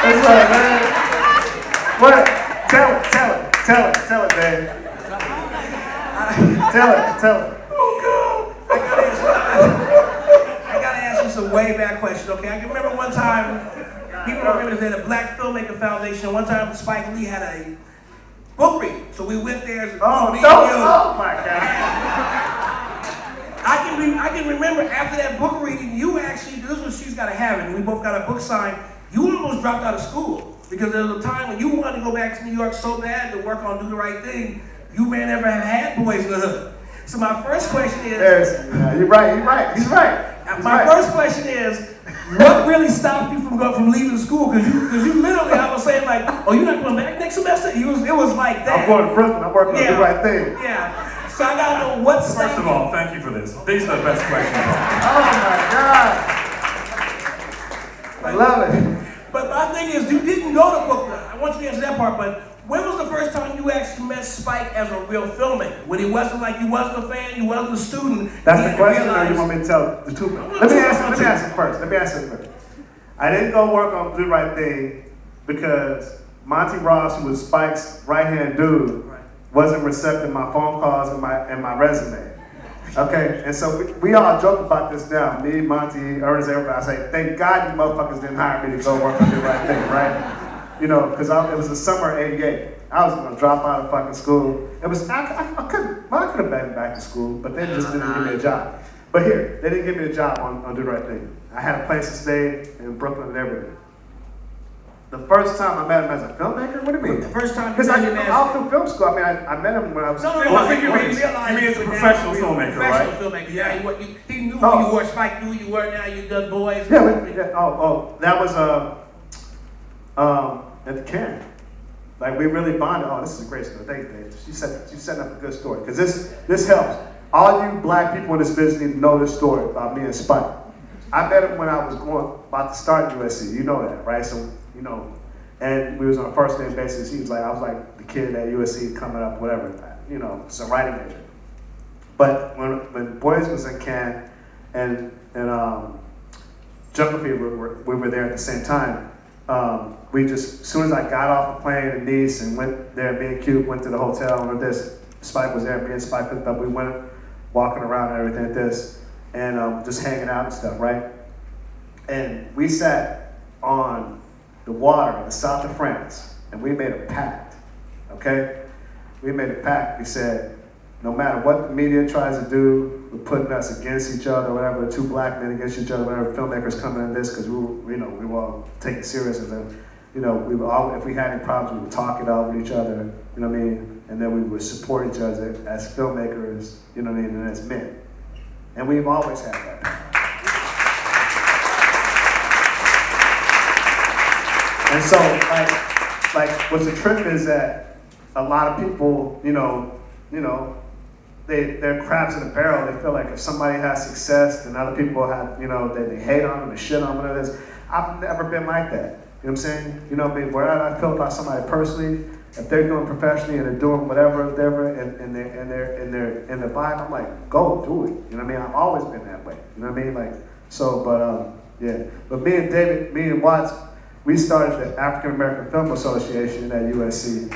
What's up, man? What? Tell it, Dave. Tell it. Oh, God. I gotta ask you some way back questions, okay? I can remember one time, people don't remember that the Black Filmmaker Foundation, one time Spike Lee had a book read. So we went there as Oh my God. I can remember after that book reading, you actually, this is what she's gotta have, and we both got a book signed, you almost dropped out of school. Because there was a time when you wanted to go back to New York so bad to work on Do the Right Thing, you may never have had Boys in the Hood. So my first question is... You're right. He's right. My first question is, what really stopped you from leaving school? Because you literally, I was saying like, oh, you're not going back next semester? It was like that. I'm going to Brooklyn. I'm working on Do the Right Thing. Yeah. So I got to know what's... First of all, thank you for this. These are the best questions. Oh, my God. I love it. But my thing is, you didn't go to Brooklyn. I want you to answer that part, but when was the first time you actually met Spike as a real filmmaker? When he wasn't like, you wasn't a fan, you wasn't a student. That's the question, or you want me to tell the two? Let me answer first. I didn't go work on Do the Right Thing because Monty Ross, who was Spike's right-hand dude, wasn't recepting my phone calls and my resume. Okay, and so we all joke about this now. Me, Monty, Ernest, everybody. I say, thank God you motherfuckers didn't hire me to go work on Do the Right Thing, right? Because it was the summer of '88. I was gonna drop out of fucking school. It was I could have been back to school, but they just didn't give me a job. But here, they didn't give me a job on Do the Right Thing. I had a place to stay in Brooklyn and everything. The first time I met him as a filmmaker? What do you mean? The first time you Because met him as... all through film school. I mean, I met him when I was... I think you mean as a professional filmmaker, right? Professional filmmaker, yeah. He knew who you were, Spike knew who you were, now you done Boys. Yeah, that was at the camp. Like, we really bonded. Oh, this is a great story. Thank you, Dave. She's setting up a good story. Because this helps. All you black people in this business need to know this story about me and Spike. I met him when I was about to start USC. You know that, right? So, and we was on a first name basis. I was like the kid at USC coming up, whatever, you know, it's a writing major. But when Boys was in Cannes and Jungle Fever, we were there at the same time. We just, as soon as I got off the plane in Nice and went there, me and Cube went to the hotel and this, Spike was there, me and Spike picked up, we went walking around and everything like this, and just hanging out and stuff, right? And we sat on the water in the south of France, and we made a pact, okay? We made a pact. We said, no matter what the media tries to do, we're putting us against each other, whatever, two black men against each other, whatever, filmmakers coming in this, because we were all taking it serious, and you know, we were all, if we had any problems, we would talk it out with each other, you know what I mean? And then we would support each other as filmmakers, you know what I mean, and as men. And we've always had that. And so, like what's the trip is that a lot of people, you know, they're crabs in a barrel. They feel like if somebody has success, then other people have, you know, they hate on them, they shit on them, whatever it is. I've never been like that. You know what I'm saying? You know what I mean? Whatever I feel about somebody personally, if they're doing professionally and they're doing whatever, and they're in the vibe, I'm like, go do it. You know what I mean? I've always been that way. You know what I mean? Like, so, but yeah. But me and David, me and Watts, we started the African American Film Association at USC.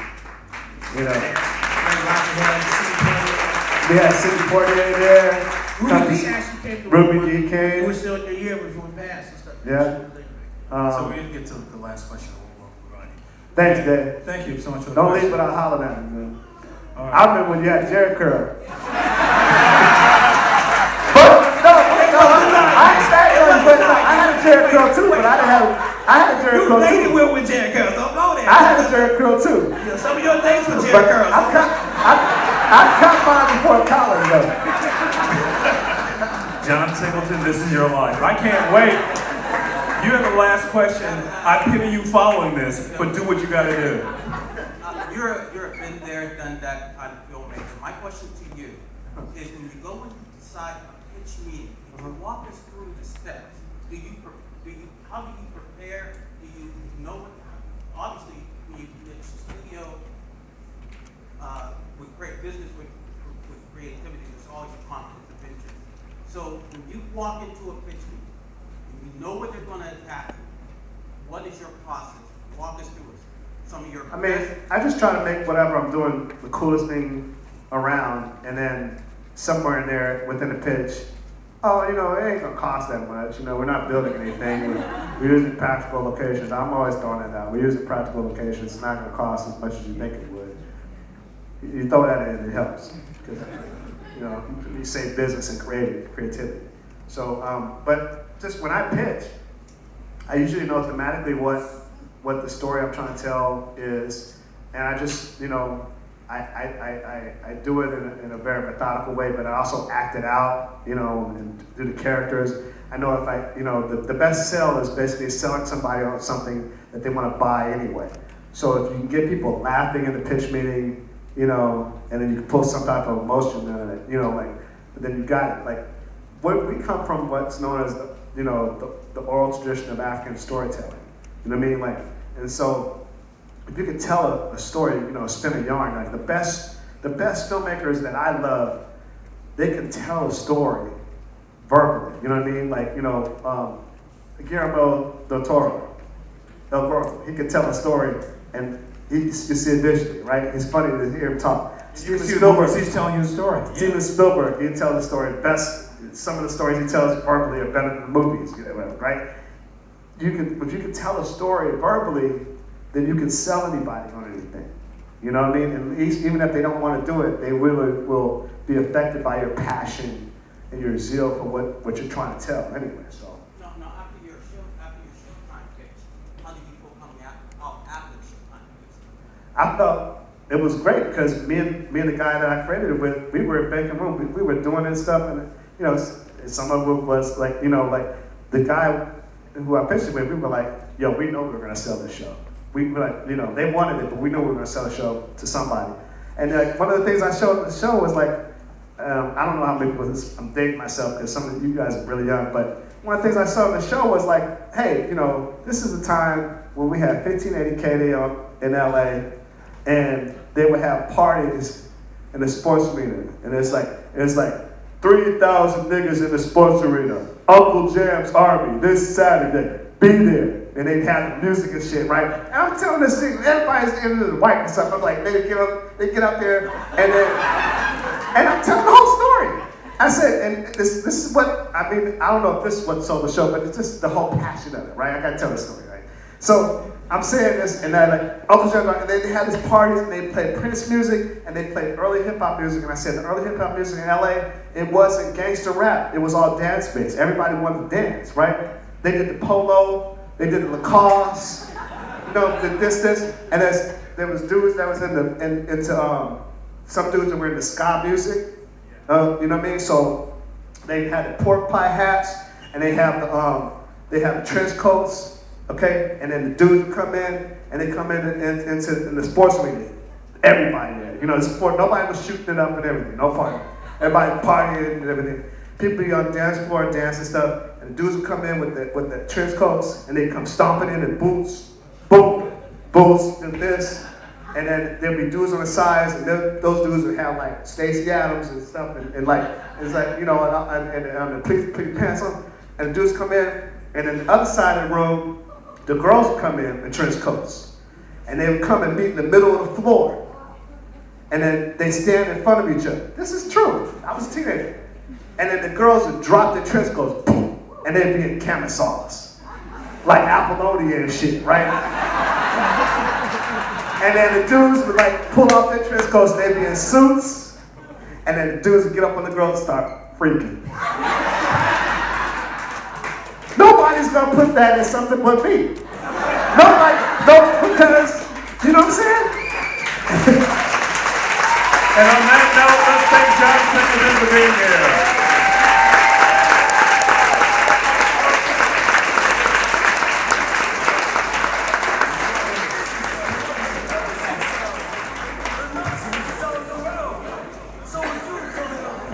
You know. We had Sidney Poitier there. Ruby D actually came to Ruby D came. It was still a year before we passed and stuff. Yeah. So we're gonna get to the last question. Thanks, Dave. Thank you so much for the Don't question. leave without hollering at me, man. All right. I remember when you had Jerry curl. I had a Jerry curl too, but I had a Jerry curl too. You with Jerry curls, don't go there. I had a Jerry curl too. Yeah, some of your dates with Jerry But curls. I cut mine before college though. John Singleton, this is your life. I can't wait. You have the last question. I pity you following this, but do what you gotta do. You're a been there, done that kind of filmmaker. My question to you is, when you go and decide a pitch meeting, can you walk us through the steps? How do you prepare? Do you know what? Obviously, when you pitch a studio with great business, with creativity, there's always a conflict of interest. So when you walk into a pitch meeting, you know what they're going to attack. What is your process? Walk us through it. Some of your. I mean, I just try to make whatever I'm doing the coolest thing around, and then somewhere in there within the pitch, oh, you know, it ain't gonna cost that much. You know, we're not building anything. We're using practical locations. I'm always throwing that out. We're using practical locations. It's not gonna cost as much as you think it would. You throw that in, it helps, because you know you say business and creativity. So, but just when I pitch, I usually know thematically what the story I'm trying to tell is, and I just, you know, I do it in a very methodical way, but I also act it out, you know, and do the characters. I know if I, you know, the best sell is basically selling somebody on something that they want to buy anyway. So if you can get people laughing in the pitch meeting, you know, and then you can pull some type of emotion in it, you know, like, but then you got it. Like, we come from what's known as, you know, the oral tradition of African storytelling. You know what I mean? Like, and so if you could tell a story, you know, spin a yarn, like the best filmmakers that I love, they can tell a story verbally. You know what I mean? Like, you know, Guillermo del Toro, he could tell a story and you see it visually, right? It's funny to hear him talk. Steven Spielberg, he's telling you a story. Steven Spielberg, he tells the story best. Some of the stories he tells verbally are better than the movies, you know, right? If you can tell a story verbally, then you can sell anybody on anything. You know what I mean? And even if they don't want to do it, they really will be affected by your passion and your zeal for what you're trying to tell anyway. So. No, after your showtime pitch, how did you feel coming out after the showtime pitch? I felt it was great because me and the guy that I created it with, we were in Bacon Room. We were doing this stuff, and you know, some of it was like, you know, like the guy who I pitched it with, we were like, yo, we know we're gonna sell this show. We were like, you know, they wanted it, but we know we were gonna sell the show to somebody. And like one of the things I showed in the show was like, I don't know how many people I'm dating myself because some of you guys are really young, but one of the things I saw in the show was like, hey, you know, this is a time when we had 1580 KD in LA. and they would have parties in the sports arena, and it's like 3,000 niggas in the sports arena. Uncle Jam's Army this Saturday. Be there. And they'd have the music and shit, right? And I'm telling this thing, everybody's into the white and stuff. I'm like, they get up there, and I'm telling the whole story. I said, and this is what, I mean, I don't know if this is what sold the show, but it's just the whole passion of it, right? I gotta tell the story, right? So I'm saying this, and I like Uncle John, and they had these parties, and they played Prince music, and they played early hip hop music, and I said the early hip hop music in LA, it wasn't gangster rap, it was all dance based. Everybody wanted to dance, right? They did the polo, they did the Lacoste, you know, the distance, and there was dudes that was into some dudes that were into ska music, you know what I mean? So they had the pork pie hats, and they have the trench coats, okay? And then the dudes would come in, and they come in the sports arena. Everybody there, you know, the sport. Nobody was shooting it up and everything. No fun. Everybody partying and everything. People be on the dance floor and dance and stuff, and the dudes would come in with the trench coats, and they come stomping in boots, boom, boots, and this, and then there'd be dudes on the sides, and those dudes would have like Stacey Adams and stuff, and like it's like, you know, and the pretty pants on, and the dudes come in, and then the other side of the room, the girls would come in trench coats, and they would come and meet in the middle of the floor, and then they stand in front of each other. This is true. I was a teenager. And then the girls would drop their trench coats, boom, and they'd be in camisoles, like Apollonia and shit, right? And then the dudes would like pull off their trench coats, and they'd be in suits, and then the dudes would get up on the girls and start freaking. Nobody's gonna put that in something but me. Because, you know what I'm saying? And on that note, let's thank John Singleton for being here.